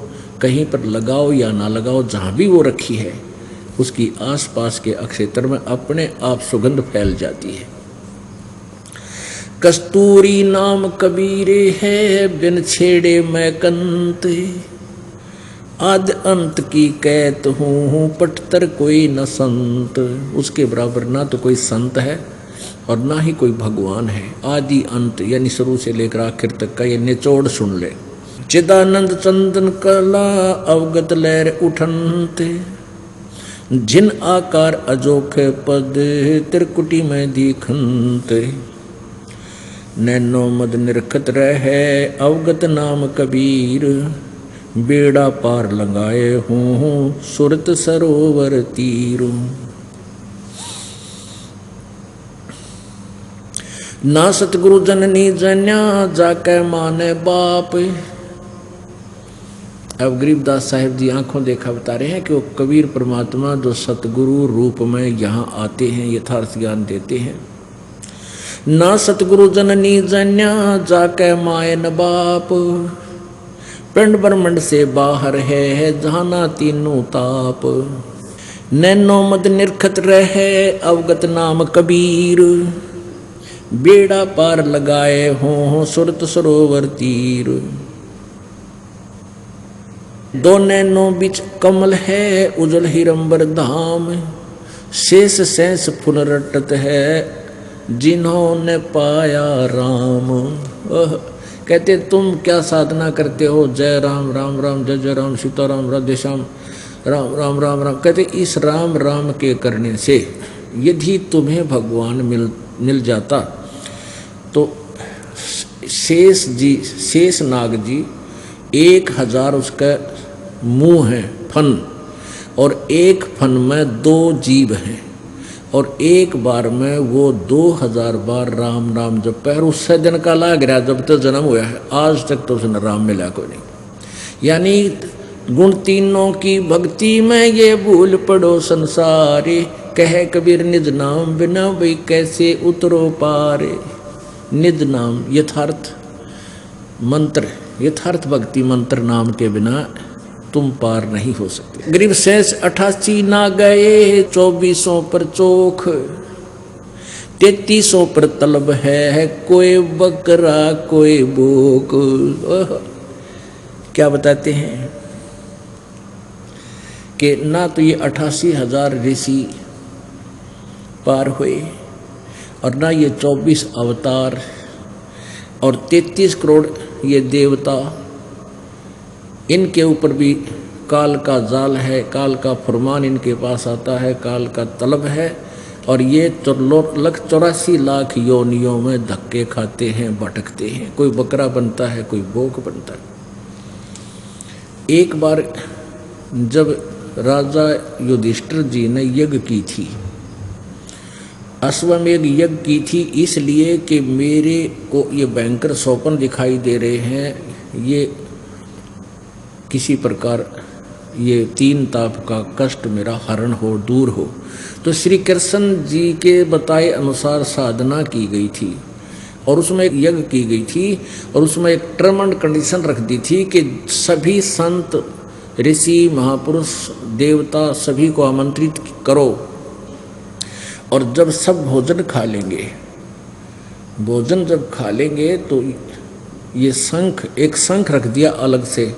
कहीं पर लगाओ या ना लगाओ, जहाँ भी वो रखी है उसकी आसपास के क्षेत्र में अपने आप सुगंध फैल जाती है। कस्तूरी नाम कबीरे है, बिन छेड़े मैं कंते, आदि अंत की कहत हूँ, पटतर कोई न संत। उसके बराबर ना तो कोई संत है और ना ही कोई भगवान है। आदि अंत यानी शुरू से लेकर आखिर तक का ये निचोड़ सुन ले। चिदानंद चंदन कला अवगत लहर उठनते, जिन आकार अजोखे पद त्रिकुटी में दिखनते। नैनो मद निरखत रहे अवगत नाम कबीर, बेड़ा पार लगाए हूँ सुरत सरोवर तीर। ना सतगुरु जननी जन्या, जाके माने बाप। अब गरीबदास साहिब जी आंखों देखा बता रहे हैं कि वो कबीर परमात्मा जो सतगुरु रूप में यहाँ आते हैं, यथार्थ ज्ञान देते हैं। ना सतगुरु जननी जन्या, जाके माए न बाप, पिंड ब्रह्मंड से बाहर है जाना तीनों ताप। नैनो मद निरखत रहे अवगत नाम कबीर, बेड़ा पार लगाए हों सुरत सरोवर तीर। दो नैनो बिच कमल है उजल हिरंबर धाम, शेष शेष फुल रटत है जिन्होंने पाया राम। कहते तुम क्या साधना करते हो, जय राम राम राम जय जय राम, सीता राम राधे श्याम, राम राम राम राम। कहते इस राम राम के करने से यदि तुम्हें भगवान मिल जाता तो शेष नाग जी 1000 उसका मुंह है फन, और एक फन में 2 जीव हैं, और एक बार में वो 2000 बार राम राम जब पैर उससे दिन का लाग रहा जब तक जन्म हुआ है, आज तक तो उसने राम मिला कोई नहीं। यानी गुण तीनों की भक्ति में ये भूल पड़ो संसारे, कहे कबीर निज नाम बिना भाई कैसे उतरो पारे। निज नाम यथार्थ मंत्र, यथार्थ भक्ति मंत्र नाम के बिना तुम पार नहीं हो सकते। गरीब शेष 88 ना गए, 2400 पर चोख, 3300 पर तलब है, कोई बकरा कोई बोक। क्या बताते हैं कि ना तो ये 88,000 ऋषि पार हुए, और ना ये 24 अवतार और 33 करोड़ ये देवता। इनके ऊपर भी काल का जाल है, काल का फरमान इनके पास आता है, काल का तलब है, और ये 84 लाख योनियों में धक्के खाते हैं, भटकते हैं। कोई बकरा बनता है, कोई बोक बनता है। एक बार जब राजा युधिष्ठिर जी ने यज्ञ की थी, अश्वमेध यज्ञ की थी, इसलिए कि मेरे को ये भयंकर स्वप्न दिखाई दे रहे हैं, ये किसी प्रकार ये तीन ताप का कष्ट मेरा हरण हो, दूर हो। तो श्री कृष्ण जी के बताए अनुसार साधना की गई थी और उसमें एक यज्ञ की गई थी और उसमें एक टर्म एंड कंडीशन रख दी थी कि सभी संत, ऋषि, महापुरुष, देवता सभी को आमंत्रित करो और जब सब भोजन खा लेंगे, भोजन जब खा लेंगे तो ये शंख, एक शंख रख दिया अलग से,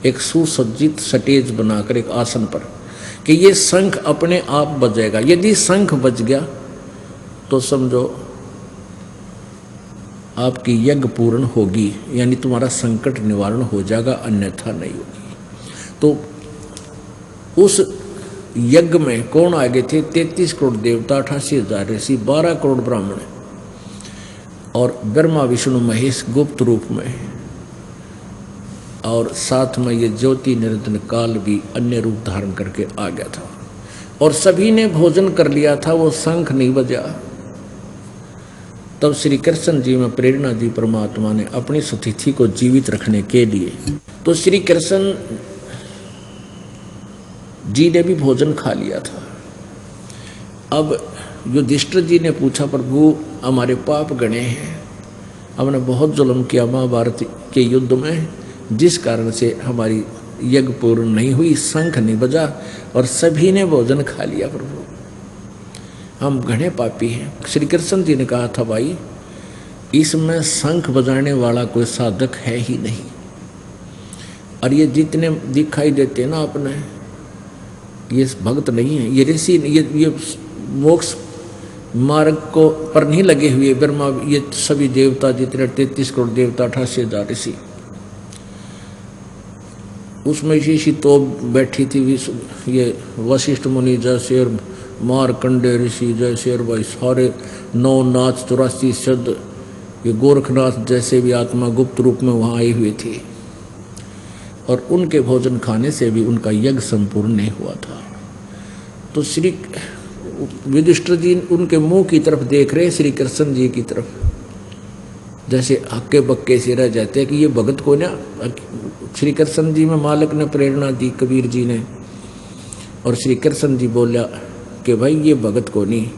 एक सुसज्जित स्टेज बनाकर एक आसन पर, कि ये शंख अपने आप बजेगा। यदि शंख बज गया तो समझो आपकी यज्ञ पूर्ण होगी, यानी तुम्हारा संकट निवारण हो जाएगा, अन्यथा नहीं होगी। तो उस यज्ञ में कौन आगे थे? 33 करोड़ देवता, 88,000 ऋषि, 12 करोड़ ब्राह्मण और ब्रह्मा विष्णु महेश गुप्त रूप में, और साथ में ये ज्योति निरंजन काल भी अन्य रूप धारण करके आ गया था और सभी ने भोजन कर लिया था, वो शंख नहीं बजा। तब श्री कृष्ण जी में प्रेरणा दी परमात्मा ने अपनी सतिथि को जीवित रखने के लिए। तो श्री कृष्ण जी ने भी भोजन खा लिया था। अब युधिष्ठिर जी ने पूछा, प्रभु हमारे पाप गणे हैं, हमने बहुत जुल्म किया महाभारत के युद्ध में, जिस कारण से हमारी यज्ञ पूर्ण नहीं हुई, शंख नहीं बजा और सभी ने भोजन खा लिया, प्रभु हम घने पापी हैं। श्री कृष्ण जी ने कहा था, भाई इसमें शंख बजाने वाला कोई साधक है ही नहीं, और ये जितने दिखाई देते ना अपने, ये भक्त नहीं है, ये ऋषि, ये मोक्ष मार्ग को पर नहीं लगे हुए ब्रह्मा, ये सभी देवता जितने 33 करोड़ देवता, 88,000 ऋषि, उसमें इसी तो बैठी थी ये वशिष्ठ मुनि जैसे और मारकंडे ऋषि जैसे और भाई सारे 9 नाथ 84 सिद्ध, ये गोरखनाथ जैसे भी आत्मा गुप्त रूप में वहाँ आई हुई थी, और उनके भोजन खाने से भी उनका यज्ञ संपूर्ण नहीं हुआ था। तो श्री युधिष्ठिर जी उनके मुंह की तरफ देख रहे हैं, श्री कृष्ण जी की तरफ, जैसे हक्के बक्के से रह जाते हैं कि ये भगत को ना। श्री कृष्ण जी में मालिक ने प्रेरणा दी, कबीर जी ने, और श्री कृष्ण जी बोला कि भाई ये भगत को नहीं,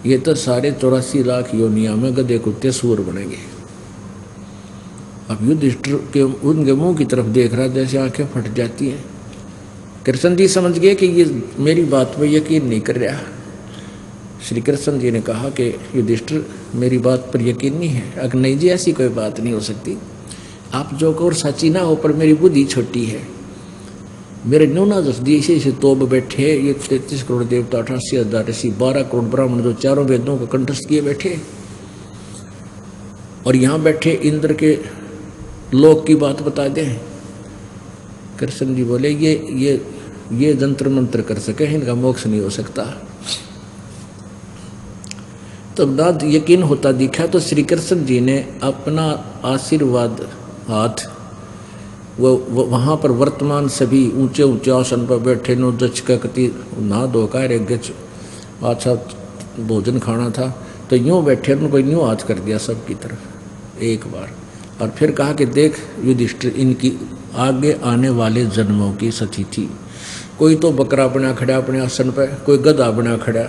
ये तो सारे 84 लाख योनिया में गधे कुत्ते सूर बनेंगे। अब युधिष्ठिर के उनके मुंह की तरफ देख रहा, जैसे आंखें फट जाती हैं। कृष्ण जी समझ गए कि ये मेरी बात पर यकीन नहीं कर रहा। श्री कृष्ण जी ने कहा कि युधिष्ठिर मेरी बात पर यकीन नहीं है? अगर नहीं जी, ऐसी कोई बात नहीं हो सकती, आप जो को और सच्ची ना हो, पर मेरी बुद्धि छोटी है, मेरे नूना जसदी से तोब बैठे ये 33 करोड़ देवता, 88,000 ऋषि, 12 करोड़ ब्राह्मण जो चारों वेदों को कंठस्थ किए बैठे, और यहाँ बैठे इंद्र के लोक की बात बता दें। कृष्ण जी बोले ये जंत्र मंत्र कर सके, इनका मोक्ष नहीं हो सकता। तब ना यकीन होता दिखा तो श्री कृष्ण जी ने अपना आशीर्वाद हाथ वो वहाँ पर वर्तमान सभी ऊंचे ऊंचे आसन पर बैठे नो जच का कति ना धोकर एक गच अच्छा भोजन खाना था, तो यूँ बैठे उनको यूँ हाथ कर दिया सबकी तरफ एक बार, और फिर कहा कि देख युधिष्ठिर, इनकी आगे आने वाले जन्मों की सतिथि, कोई तो बकरा बना खड़ा अपने आसन पर, कोई गधा बना खड़ा,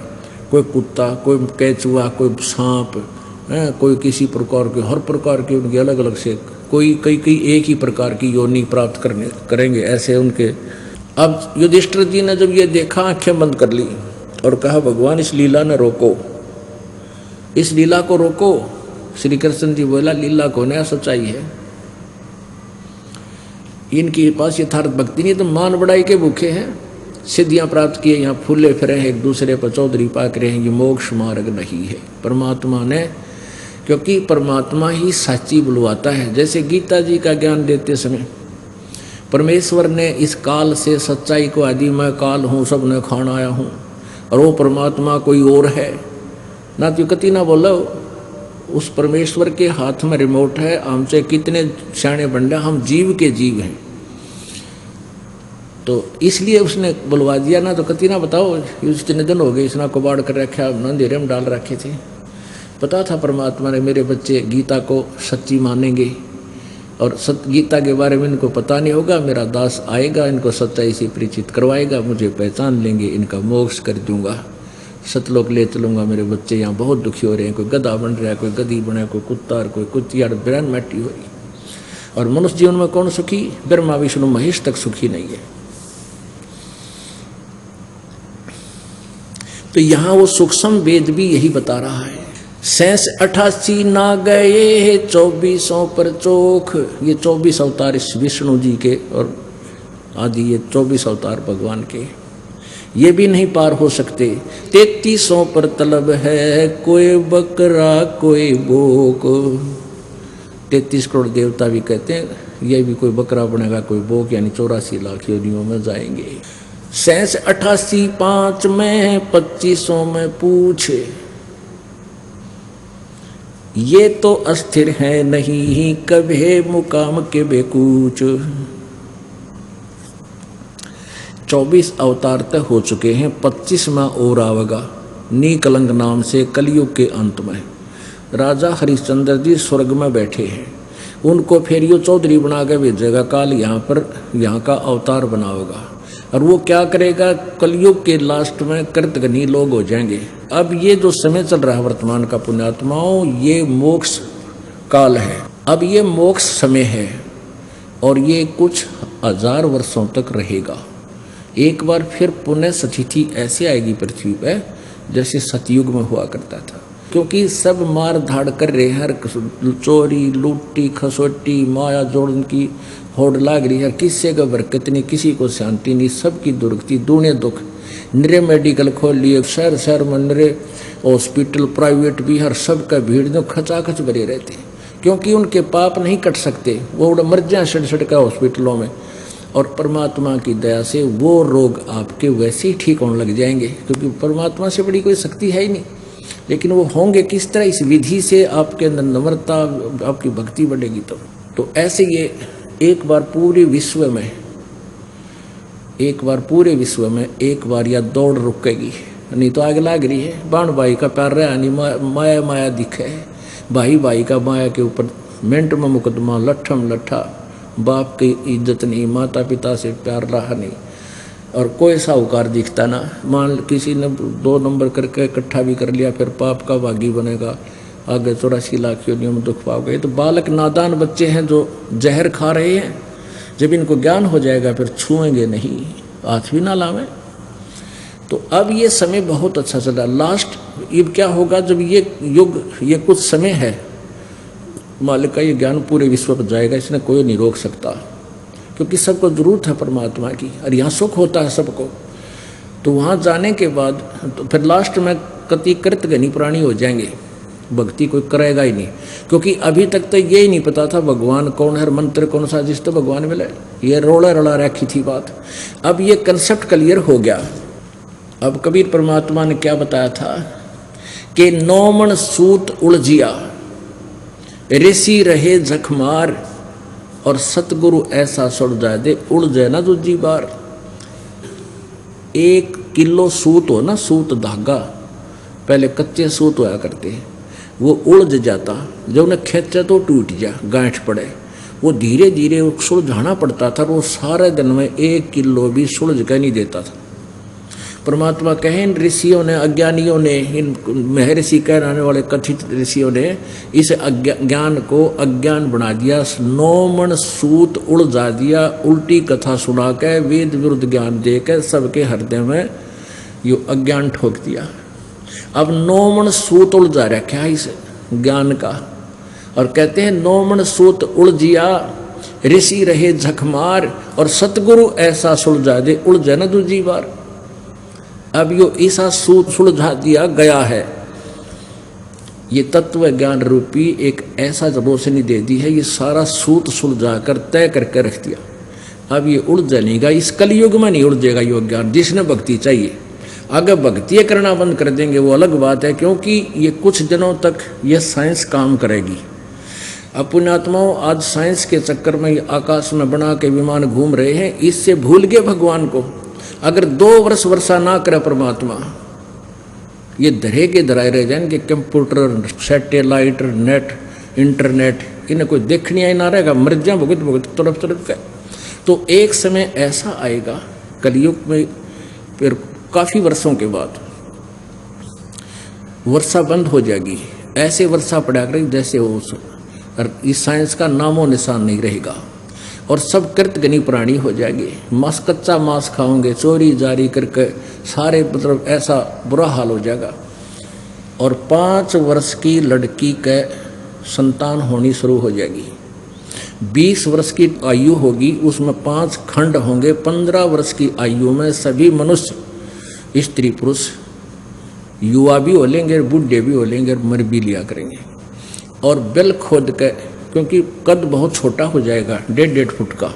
कोई कुत्ता, कोई केचुआ, कोई सांप, कोई किसी प्रकार के, हर प्रकार के उनके अलग अलग से, कोई कई एक ही प्रकार की योनि प्राप्त करेंगे ऐसे उनके। अब युधिष्ठिर जी ने जब ये देखा, आंखें बंद कर ली और कहा, भगवान इस लीला ने रोको, इस लीला को रोको। श्री कृष्ण जी बोला, लीला को नया सच्चाई है, इनके पास यथार्थ भक्ति नहीं, तो मान बढ़ाई के भूखे हैं, सिद्धियां प्राप्त किए, यहाँ फूले फिरे हैं, एक दूसरे पर चौधरी पाक रहे हैं, ये मोक्ष मार्ग नहीं है। परमात्मा ने, क्योंकि परमात्मा ही साची बुलवाता है। जैसे गीता जी का ज्ञान देते समय परमेश्वर ने इस काल से सच्चाई को, आदि मैं काल हूँ, सब ने खान आया हूँ, और वो परमात्मा कोई और है ना, तो कति ना बोलो, उस परमेश्वर के हाथ में रिमोट है। हमसे कितने सियाणे बंडा, हम जीव के जीव हैं, तो इसलिए उसने बुलवा दिया ना, तो कति ना बताओ इतने दिन हो गए इसना कबाड़ कर रखा, अंधेरे में डाल रखे थे। पता था परमात्मा ने मेरे बच्चे गीता को सच्ची मानेंगे और गीता के बारे में इनको पता नहीं होगा, मेरा दास आएगा, इनको सच्चाई से परिचित करवाएगा, मुझे पहचान लेंगे, इनका मोक्ष कर दूंगा, सतलोक ले चलूँगा। मेरे बच्चे यहाँ बहुत दुखी हो रहे हैं, कोई गधा बन रहा है, कोई गधी बना है, कोई कुत्ता, कोई कुतिया, बिरान मैटी हो रही। और मनुष्य जीवन में कौन सुखी? ब्रह्मा विष्णु महेश तक सुखी नहीं है। तो यहाँ वो सूक्ष्म वेद भी यही बता रहा है। 88 ना गए 24 पर चोख, ये 24 अवतार इस विष्णु जी के और आदि ये 24 अवतार भगवान के, ये भी नहीं पार हो सकते। 33 पर तलब है, कोई बकरा कोई बोक। 33 करोड़ देवता भी कहते हैं ये भी कोई बकरा बनेगा कोई बोक, यानी 84 लाख योनियों में जाएंगे। 88 5 में 25 में पूछे, ये तो अस्थिर है नहीं कभी मुकाम के बेकूच। 24 अवतार तक हो चुके हैं, 25वां और आवेगा नीकलंग नाम से कलयुग के अंत में। राजा हरिश्चंद्र जी स्वर्ग में बैठे हैं, उनको फिर यो चौधरी बना के भेजेगा काल, यहाँ पर यहाँ का अवतार बनाओगा। और वो क्या करेगा? कलयुग के लास्ट में कृतघ्नी लोग हो जाएंगे। अब ये जो समय चल रहा है वर्तमान का पुण्यात्माओं, ये मोक्ष काल है। अब ये मोक्ष समय है और ये कुछ 1000 वर्षों तक रहेगा। एक बार फिर पुनः स्थिति ऐसे आएगी पृथ्वी पर जैसे सतयुग में हुआ करता था, क्योंकि सब मार धाड़ कर रहे हैं, हर चोरी लूटी खसोटी माया जोड़न की होड़ लाग रही है, किसी का बरकत नहीं, किसी को शांति नहीं, सबकी दुर्गति दूने दुख। नरे मेडिकल खोल लिए, शहर शहर में नरे हॉस्पिटल प्राइवेट भी, हर सब का भीड़ जो खचाखच भरे रहते हैं, क्योंकि उनके पाप नहीं कट सकते, वो उड़ मर जाए सड़ का हॉस्पिटलों में। और परमात्मा की दया से वो रोग आपके वैसे ही ठीक होने लग जाएंगे, क्योंकि परमात्मा से बड़ी कोई शक्ति है ही नहीं। लेकिन वो होंगे किस तरह? इस विधि से आपके अंदर नम्रता, आपकी भक्ति बढ़ेगी। तो ऐसे ये एक बार पूरे विश्व में एक बार या दौड़ रुकेगी, नहीं तो आग लाग रही है। बाण भाई का प्यार रहा नहीं, माया माया दिखे, भाई भाई का माया के ऊपर मिनट में मुकदमा, लट्ठम लट्ठा, बाप की इज्जत नहीं, माता पिता से प्यार रहा नहीं, और कोई साहूकार दिखता ना। मान किसी ने 2 नंबर करके इकट्ठा भी कर लिया, फिर पाप का भागी बनेगा, आगे 84 लाख योनियों में दुख पाओगे। तो बालक नादान बच्चे हैं जो जहर खा रहे हैं, जब इनको ज्ञान हो जाएगा फिर छुएंगे नहीं, हाथ भी ना लावें। तो अब ये समय बहुत अच्छा चल रहा है। लास्ट अब क्या होगा? जब ये युग, ये कुछ समय है, मालिक का ये ज्ञान पूरे विश्व पर जाएगा, इसने कोई नहीं रोक सकता, क्योंकि सबको जरूरत है परमात्मा की, और यहाँ सुख होता है सबको। तो वहाँ जाने के बाद तो फिर लास्ट में कति कृतघ्नी प्राणी हो जाएंगे, भक्ति कोई करेगा ही नहीं, क्योंकि अभी तक तो ये ही नहीं पता था भगवान कौन है, मंत्र कौन सा जिस तो भगवान मिले, ये रोड़ा रड़ा रखी थी बात। अब ये कंसेप्ट क्लियर हो गया। अब कबीर परमात्मा ने क्या बताया था कि 9 मन सूत उलझिया, ऋषि रहे जखमार, और सतगुरु ऐसा सुड़ जाए दे उड़ जाए ना दूजी बार। 1 किलो सूत हो ना, सूत धागा, पहले कच्चे सूत होया करते, वो उलझ जाता, जब उन्हें खींचा तो टूट जा, गांठ पड़े, वो धीरे धीरे सुलझाना पड़ता था। वो सारे दिन में 1 किलो भी सुलझ कर नहीं देता था। परमात्मा कहे इन ऋषियों ने, अज्ञानियों ने, इन महर्षि कहलाने वाले कथित ऋषियों ने इस ज्ञान को अज्ञान बना दिया, 9 मन सूत उलझा दिया, उल्टी कथा सुना के वेद विरुद्ध ज्ञान दे के सबके हृदय में यो अज्ञान ठोक दिया। अब 9 मन सूत उलझा रखा है इस ज्ञान का, और कहते हैं 9 मन सूत उलझिया, ऋषि रहे झकमार, और सतगुरु ऐसा सुलझा दे उलझ ना दूजी बार। अब यो ऐसा सूत सुलझा दिया गया है, ये तत्व ज्ञान रूपी एक ऐसा रोशनी दे दी है, ये सारा सूत सुलझा कर तय करके रख दिया। अब ये उड़ जलेगा, इस कलयुग में नहीं उड़जेगा यो ज्ञान, जिसने भक्ति चाहिए। अगर भक्ति करना बंद कर देंगे वो अलग बात है, क्योंकि ये कुछ दिनों तक ये साइंस काम करेगी। अब पुण्यात्माओं, आज साइंस के चक्कर में आकाश में बना के विमान घूम रहे हैं, इससे भूल गए भगवान को। अगर 2 वर्ष वर्षा ना करे परमात्मा, ये धरे के धराए रह जाएंगे। कंप्यूटर, सैटेलाइट, नेट, इंटरनेट, इन्हें कोई देखने आई ना रहेगा, मर जाए भुगत भुगत तरफ तरफ का। तो एक समय ऐसा आएगा कलयुग में, फिर काफ़ी वर्षों के बाद वर्षा बंद हो जाएगी। ऐसे वर्षा पड़ा करेगी जैसे वो, इस साइंस का नामो निशान नहीं रहेगा। और सब कृतघ्नी प्राणी हो जाएंगे, मांस, कच्चा मांस खाओगे, चोरी जारी करके सारे, मतलब ऐसा बुरा हाल हो जाएगा। और 5 वर्ष की लड़की के संतान होनी शुरू हो जाएगी। 20 वर्ष की आयु होगी, उसमें 5 खंड होंगे। 15 वर्ष की आयु में सभी मनुष्य, स्त्री पुरुष, युवा भी हो लेंगे, बूढ़े भी हो लेंगे, मर भी लिया करेंगे। और बिल खोद के, क्योंकि कद बहुत छोटा हो जाएगा, 1.5 फुट का,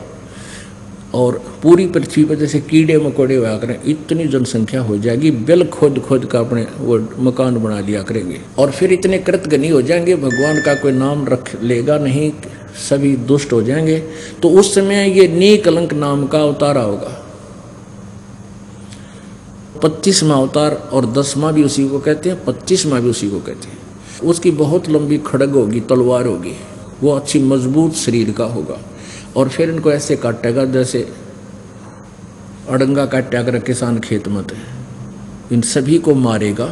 और पूरी पृथ्वी पर जैसे कीड़े मकोड़े हुआ करें, इतनी जनसंख्या हो जाएगी, बिल खोद खोद का अपने वो मकान बना लिया करेंगे। और फिर इतने कृतघ्नी हो जाएंगे, भगवान का कोई नाम रख लेगा नहीं, सभी दुष्ट हो जाएंगे। तो उस समय ये निकलंक नाम का अवतार होगा। 25वां अवतार, और 10वां भी उसी को कहते हैं, 25वां भी उसी को कहते हैं। उसकी बहुत लंबी खड़ग होगी, तलवार होगी, वो अच्छी मजबूत शरीर का होगा। और फिर इनको ऐसे काटेगा जैसे अड़ंगा काटा कर किसान खेत में, इन सभी को मारेगा।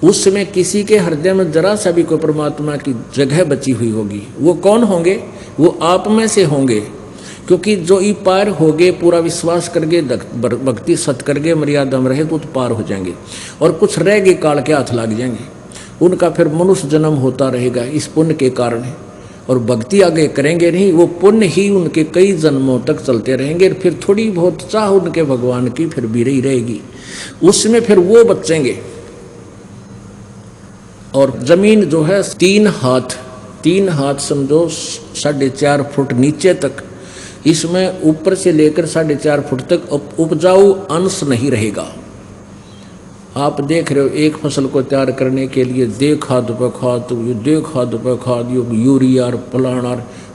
उस समय किसी के हृदय में जरा सा भी कोई परमात्मा की जगह बची हुई होगी। वो कौन होंगे? वो आप में से होंगे, क्योंकि जो ई पार हो गए, पूरा विश्वास करके, भक्ति सत करके, मर्यादा में रहे तो पार हो जाएंगे। और कुछ रह गए, काल के हाथ लग जाएंगे, उनका फिर मनुष्य जन्म होता रहेगा इस पुण्य के कारण। और भक्ति आगे करेंगे नहीं, वो पुण्य ही उनके कई जन्मों तक चलते रहेंगे। फिर थोड़ी बहुत चाह उनके भगवान की फिर भी रही रहेगी, उसमें फिर वो बचेंगे। और जमीन जो है 3 हाथ समझो, 4.5 फुट नीचे तक, इसमें ऊपर से लेकर 4.5 फुट तक उपजाऊ अंश नहीं रहेगा। आप देख रहे हो, एक फसल को तैयार करने के लिए दे खाद पे खाद, दे खाद पे खाद, यूरिया और फलाना,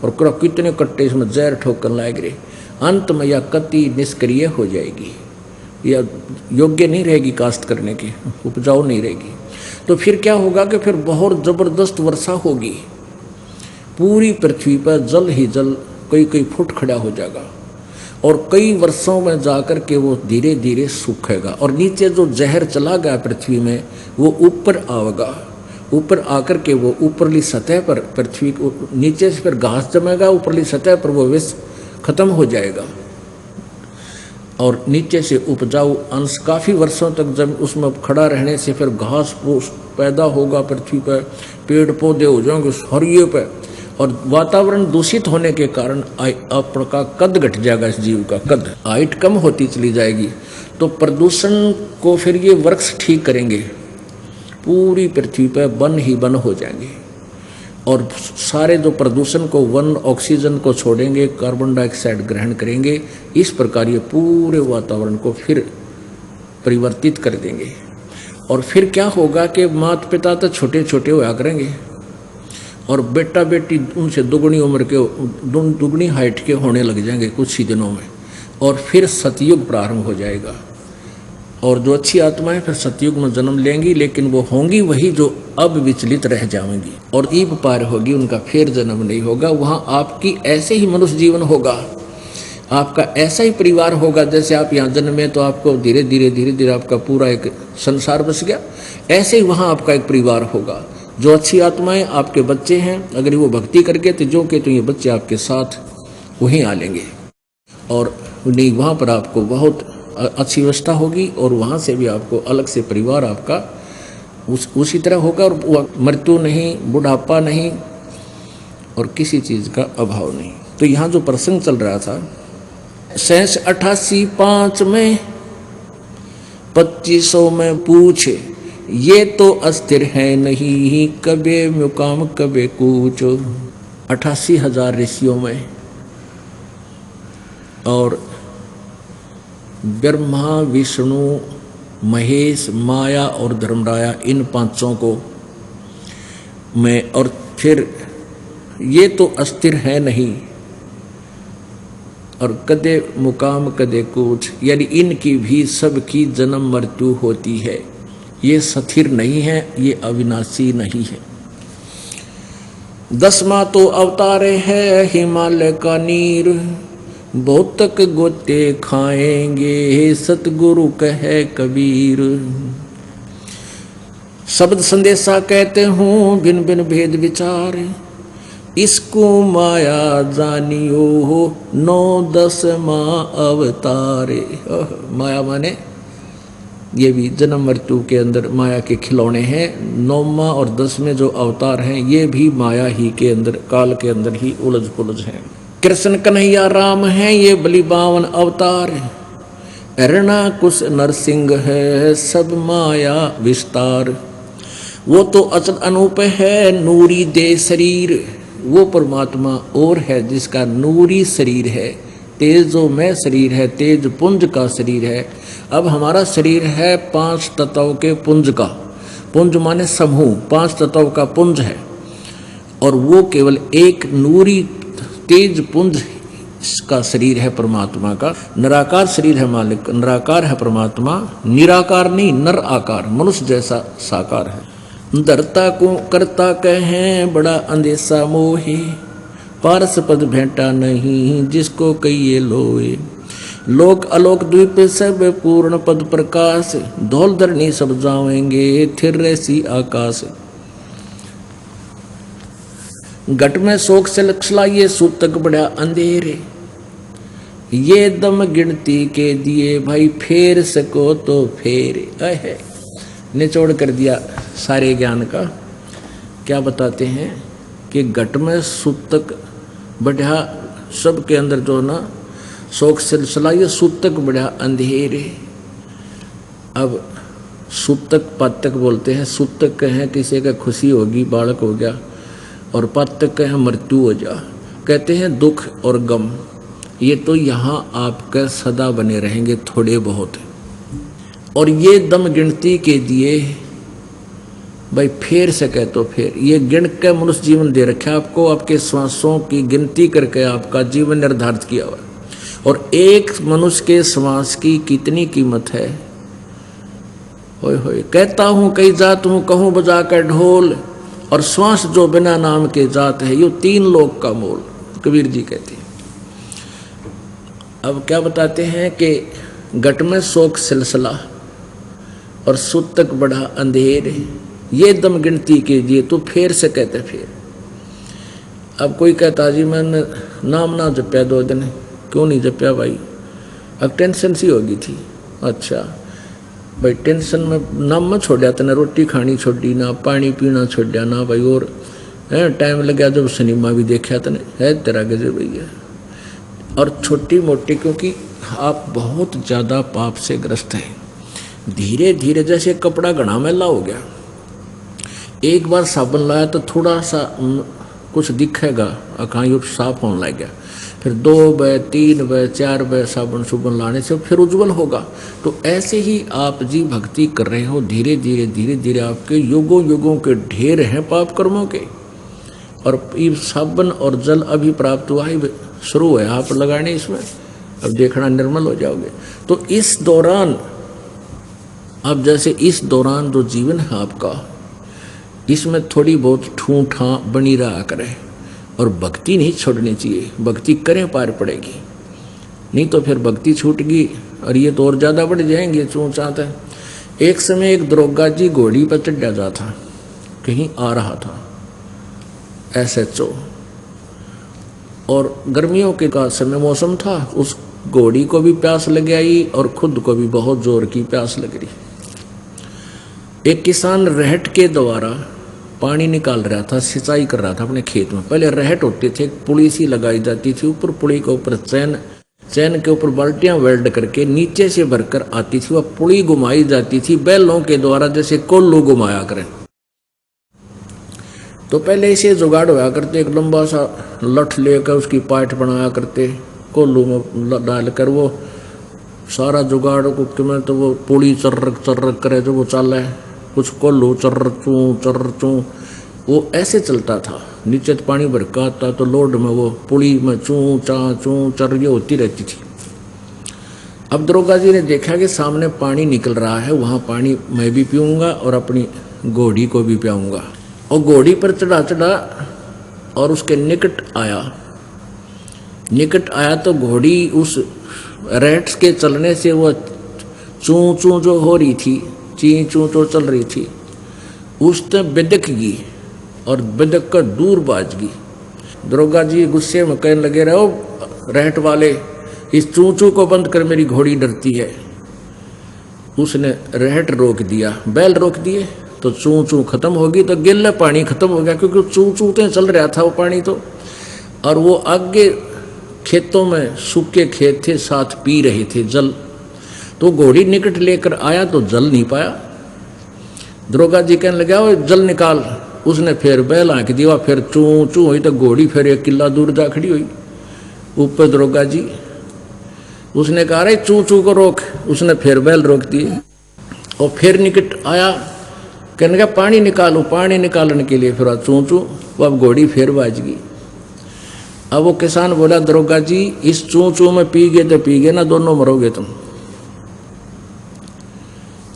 और कितने कट्टे इसमें जहर ठोकर लाए गए। अंत में यह कति निष्क्रिय हो जाएगी, यह योग्य नहीं रहेगी काश्त करने की, उपजाऊ नहीं रहेगी। तो फिर क्या होगा कि फिर बहुत ज़बरदस्त वर्षा होगी, पूरी पृथ्वी पर जल ही जल कई फुट खड़ा हो जाएगा। और कई वर्षों में जाकर के वो धीरे धीरे सूखेगा। और नीचे जो जहर चला गया पृथ्वी में, वो ऊपर आएगा, ऊपर आकर के वो ऊपरली सतह पर, पृथ्वी को नीचे से फिर घास जमेगा, ऊपरली सतह पर वो विष खत्म हो जाएगा। और नीचे से उपजाऊ अंश काफ़ी वर्षों तक जब उसमें खड़ा रहने से फिर घास फूस पैदा होगा पृथ्वी पर, पेड़ पौधे हो जाएंगे हरिये पे। और वातावरण दूषित होने के कारण आपका कद घट जाएगा, इस जीव का कद, हाइट कम होती चली जाएगी। तो प्रदूषण को फिर ये वृक्ष ठीक करेंगे, पूरी पृथ्वी पर वन ही वन हो जाएंगे। और सारे जो प्रदूषण को, वन ऑक्सीजन को छोड़ेंगे, कार्बन डाइऑक्साइड ग्रहण करेंगे। इस प्रकार ये पूरे वातावरण को फिर परिवर्तित कर देंगे। और फिर क्या होगा कि माता पिता तो छोटे छोटे होया करेंगे, और बेटा बेटी उनसे दुगनी उम्र के, दुगनी हाइट के होने लग जाएंगे कुछ ही दिनों में। और फिर सतयुग प्रारंभ हो जाएगा। और जो अच्छी आत्माएं फिर सतयुग में जन्म लेंगी, लेकिन वो होंगी वही जो अब विचलित रह जाएंगी, और ईब पार होगी, उनका फिर जन्म नहीं होगा। वहाँ आपकी ऐसे ही मनुष्य जीवन होगा, आपका ऐसा ही परिवार होगा। जैसे आप यहाँ जन्मे तो आपको धीरे धीरे आपका पूरा एक संसार बस गया, ऐसे ही वहाँ आपका एक परिवार होगा। जो अच्छी आत्माएं आपके बच्चे हैं, अगर वो भक्ति करके तो जो के तो ये बच्चे आपके साथ वहीं आ लेंगे। और नहीं, वहाँ पर आपको बहुत अच्छी व्यवस्था होगी, और वहाँ से भी आपको अलग से परिवार आपका उसी तरह होगा। और मृत्यु नहीं, बुढ़ापा नहीं, और किसी चीज़ का अभाव नहीं। तो यहाँ जो प्रसंग चल रहा था, 88 में 2500 में पूछे, ये तो अस्थिर है नहीं, कबे मुकाम कबे कूच। 88,000 ऋषियों में, और ब्रह्मा, विष्णु, महेश, माया और धर्मराया, इन 5 को में, और फिर ये तो अस्थिर है नहीं, और कदे मुकाम कदे कूच, यानी इनकी भी सबकी जन्म मृत्यु होती है। ये स्थिर नहीं है, ये अविनाशी नहीं है। 10वां तो अवतारे है हिमालय का नीर, बहुतक गोते खाएंगे सतगुरु कहे कबीर। शब्द संदेशा कहते हूँ भिन्न भिन्न भेद विचार, इसको माया जानियो हो 9-10वां अवतारे। माया माने ये भी जन्म मृत्यु के अंदर माया के खिलौने हैं। 9वां और 10वें जो अवतार हैं ये भी माया ही के अंदर, काल के अंदर ही उलझ पुलझ हैं। कृष्ण कन्हैया राम हैं ये बलि 52 अवतार, अरणा कुश नरसिंह है सब माया विस्तार। वो तो अचल अनूप है नूरी दे शरीर, वो परमात्मा और है जिसका नूरी शरीर है, तेजो में शरीर है, तेज पुंज का शरीर है। अब हमारा शरीर है 5 तत्वों के पुंज का, पुंज माने समूह, 5 तत्वों का पुंज है, और वो केवल एक नूरी तेज पुंज का शरीर है परमात्मा का। निराकार शरीर है मालिक, निराकार है परमात्मा, निराकार नहीं नर आकार, मनुष्य जैसा साकार है। धरता को करता कहें बड़ा अंदेशा मोहे, पारस पद भेंटा नहीं जिसको कहिए लोए। लोक अलोक द्वीप सब पूर्ण पद प्रकाश, धौल धरनी सब जावेंगे थिर रैसी आकाश। घट में शोक से लक्षलाइए सूतक बड़ा अंधेरे, ये दम गिनती के दिए भाई फेर सको तो फेर। है निचोड़ कर दिया सारे ज्ञान का। क्या बताते हैं कि घट में सूतक बढ़िया, सब के अंदर जो ना शोक सिलसिला, ये सूतक बढ़िया अंधेरे। अब सूतक पातक बोलते हैं, सूतक कहें किसी का खुशी होगी बालक हो गया, और पातक कहें मृत्यु हो जा। कहते हैं दुख और गम ये तो यहाँ आपके सदा बने रहेंगे थोड़े बहुत, और ये दम गिनती के दिए भाई फेर सके तो फेर। ये गिन के मनुष्य जीवन दे रखा आपको, आपके श्वासों की गिनती करके आपका जीवन निर्धारित किया हुआ है। और एक मनुष्य के श्वास की कितनी कीमत है। होय होय कहता हूँ कई जात हूँ कहूँ बजा कर ढोल, और श्वास जो बिना नाम के जात है, यो 3 लोक का मोल, कबीर जी कहते हैं। अब क्या बताते हैं कि घट में शोक सिलसिला और सूतक बढ़ा अंधेर, ये दम गिनती कीजिए तो फेर से कहते फेर। अब कोई कहता जी मैंने नाम ना जपया 2 दिन, क्यों नहीं जपया भाई? अब टेंशन सी होगी थी। अच्छा भाई टेंशन में नाम में छोड़ा तने, रोटी खानी छोड़ी ना, पानी पीना छोड़ा ना भाई, और टाइम लगा जब सिनेमा भी देखा तने, है तेरा गजब भैया। और छोटी मोटी, क्योंकि आप बहुत ज़्यादा पाप से ग्रस्त हैं। धीरे धीरे जैसे कपड़ा घना मैला हो गया, एक बार साबुन लाया तो थोड़ा सा कुछ दिखेगा, अखाई साफ होने लग गया, फिर 2 बार 3 बार 4 बार साबुन सुबुन लाने से फिर उज्जवल होगा। तो ऐसे ही आप जी भक्ति कर रहे हो, धीरे धीरे आपके युगों युगों के ढेर हैं पाप कर्मों के, और ये साबुन और जल अभी प्राप्त हुआ ही शुरू है आप लगाने इसमें, अब देखना निर्मल हो जाओगे। तो इस दौरान, अब जैसे इस दौरान जो जीवन है आपका, इसमें थोड़ी बहुत ठूठा बनी रहा करे, और भक्ति नहीं छोड़नी चाहिए। भक्ति करें पार पड़ेगी, नहीं तो फिर भक्ति छूट गई और ये तो और ज़्यादा बढ़ जाएंगे चूँचात है। एक समय एक दरोगा जी घोड़ी पर चढ़ा जा था, कहीं आ रहा था SHO, और गर्मियों के का समय मौसम था, उस घोड़ी को भी प्यास लग आई और खुद को भी बहुत जोर की प्यास लग रही। एक किसान रहट के द्वारा पानी निकाल रहा था, सिंचाई कर रहा था अपने खेत में। पहले रहट होते थे, पुली सी लगाई जाती थी, ऊपर पुली के ऊपर चैन के ऊपर बाल्टियां वेल्ड करके नीचे से भरकर आती थी, वह पुली घुमाई जाती थी बैलों के द्वारा, जैसे कोल्लू घुमाया करें। तो पहले इसे जुगाड़ होया करते, एक लंबा सा लठ लेकर उसकी पाठ बनाया करते, कोल्लू में डालकर वो सारा जुगाड़ को में, तो वो पुली चर्रक करे जो वो चाल है, कुछ कोल्लू चर्र चूँ वो ऐसे चलता था, नीचे तो पानी भरका था तो लोड में वो पुली में चूं चर ये होती रहती थी। अब दरोगा जी ने देखा कि सामने पानी निकल रहा है, वहाँ पानी मैं भी पीऊँगा और अपनी घोड़ी को भी पियाऊँगा। और घोड़ी पर चढ़ा और उसके निकट आया तो घोड़ी उस रेट्स के चलने से वो चूं चूं जो हो रही थी, ची चूं चूं चल रही थी, उसने बिदक गई और बिदक कर दूर बाज गई। दरोगा जी गुस्से में कहने लगे, रहो रेट वाले, इस चूं चूं को बंद कर, मेरी घोड़ी डरती है। उसने रेट रोक दिया, बैल रोक दिए तो चूं चूं खत्म होगी, तो गिल्ला पानी खत्म हो गया, क्योंकि चूं चूं तो चल रहा था वो पानी तो। और वो आगे खेतों में सूखे खेत थे, साथ पी रहे थे जल, तो घोड़ी निकट लेकर आया तो जल नहीं पाया। दरोगा जी कहने लगा, वो जल निकाल। उसने फिर बैल आंक दिया, फिर चूं चूं हुई तो घोड़ी फिर 1 किला दूर जा खड़ी हुई। ऊपर दरोगा जी उसने कहा, रे चूं चूं को रोक। उसने फिर बैल रोक दिए और फिर निकट आया, कहने लगा पानी निकालो। पानी निकालने के लिए फिर चूं चूं, वो अब घोड़ी फिर बाज गई। अब वो किसान बोला, दरोगा जी इस चूं चूं में पी गए तो पी गए ना, दोनों मरोगे तुम।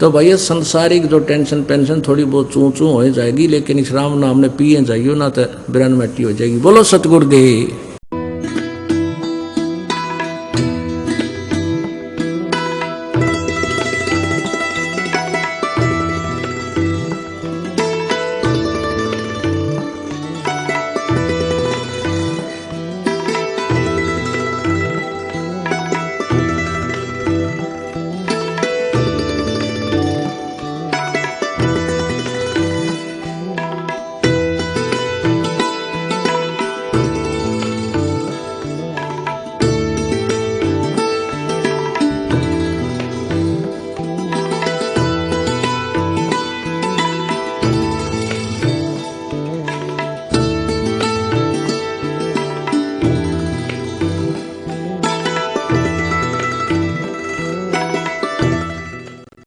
तो भैया संसारिक जो टेंशन पेंशन थोड़ी बहुत चूं चूं हो जाएगी, लेकिन इस राम नाम ने पिए जाइयो ना तो बिरन मट्टी हो जाएगी। बोलो सतगुरुदेव।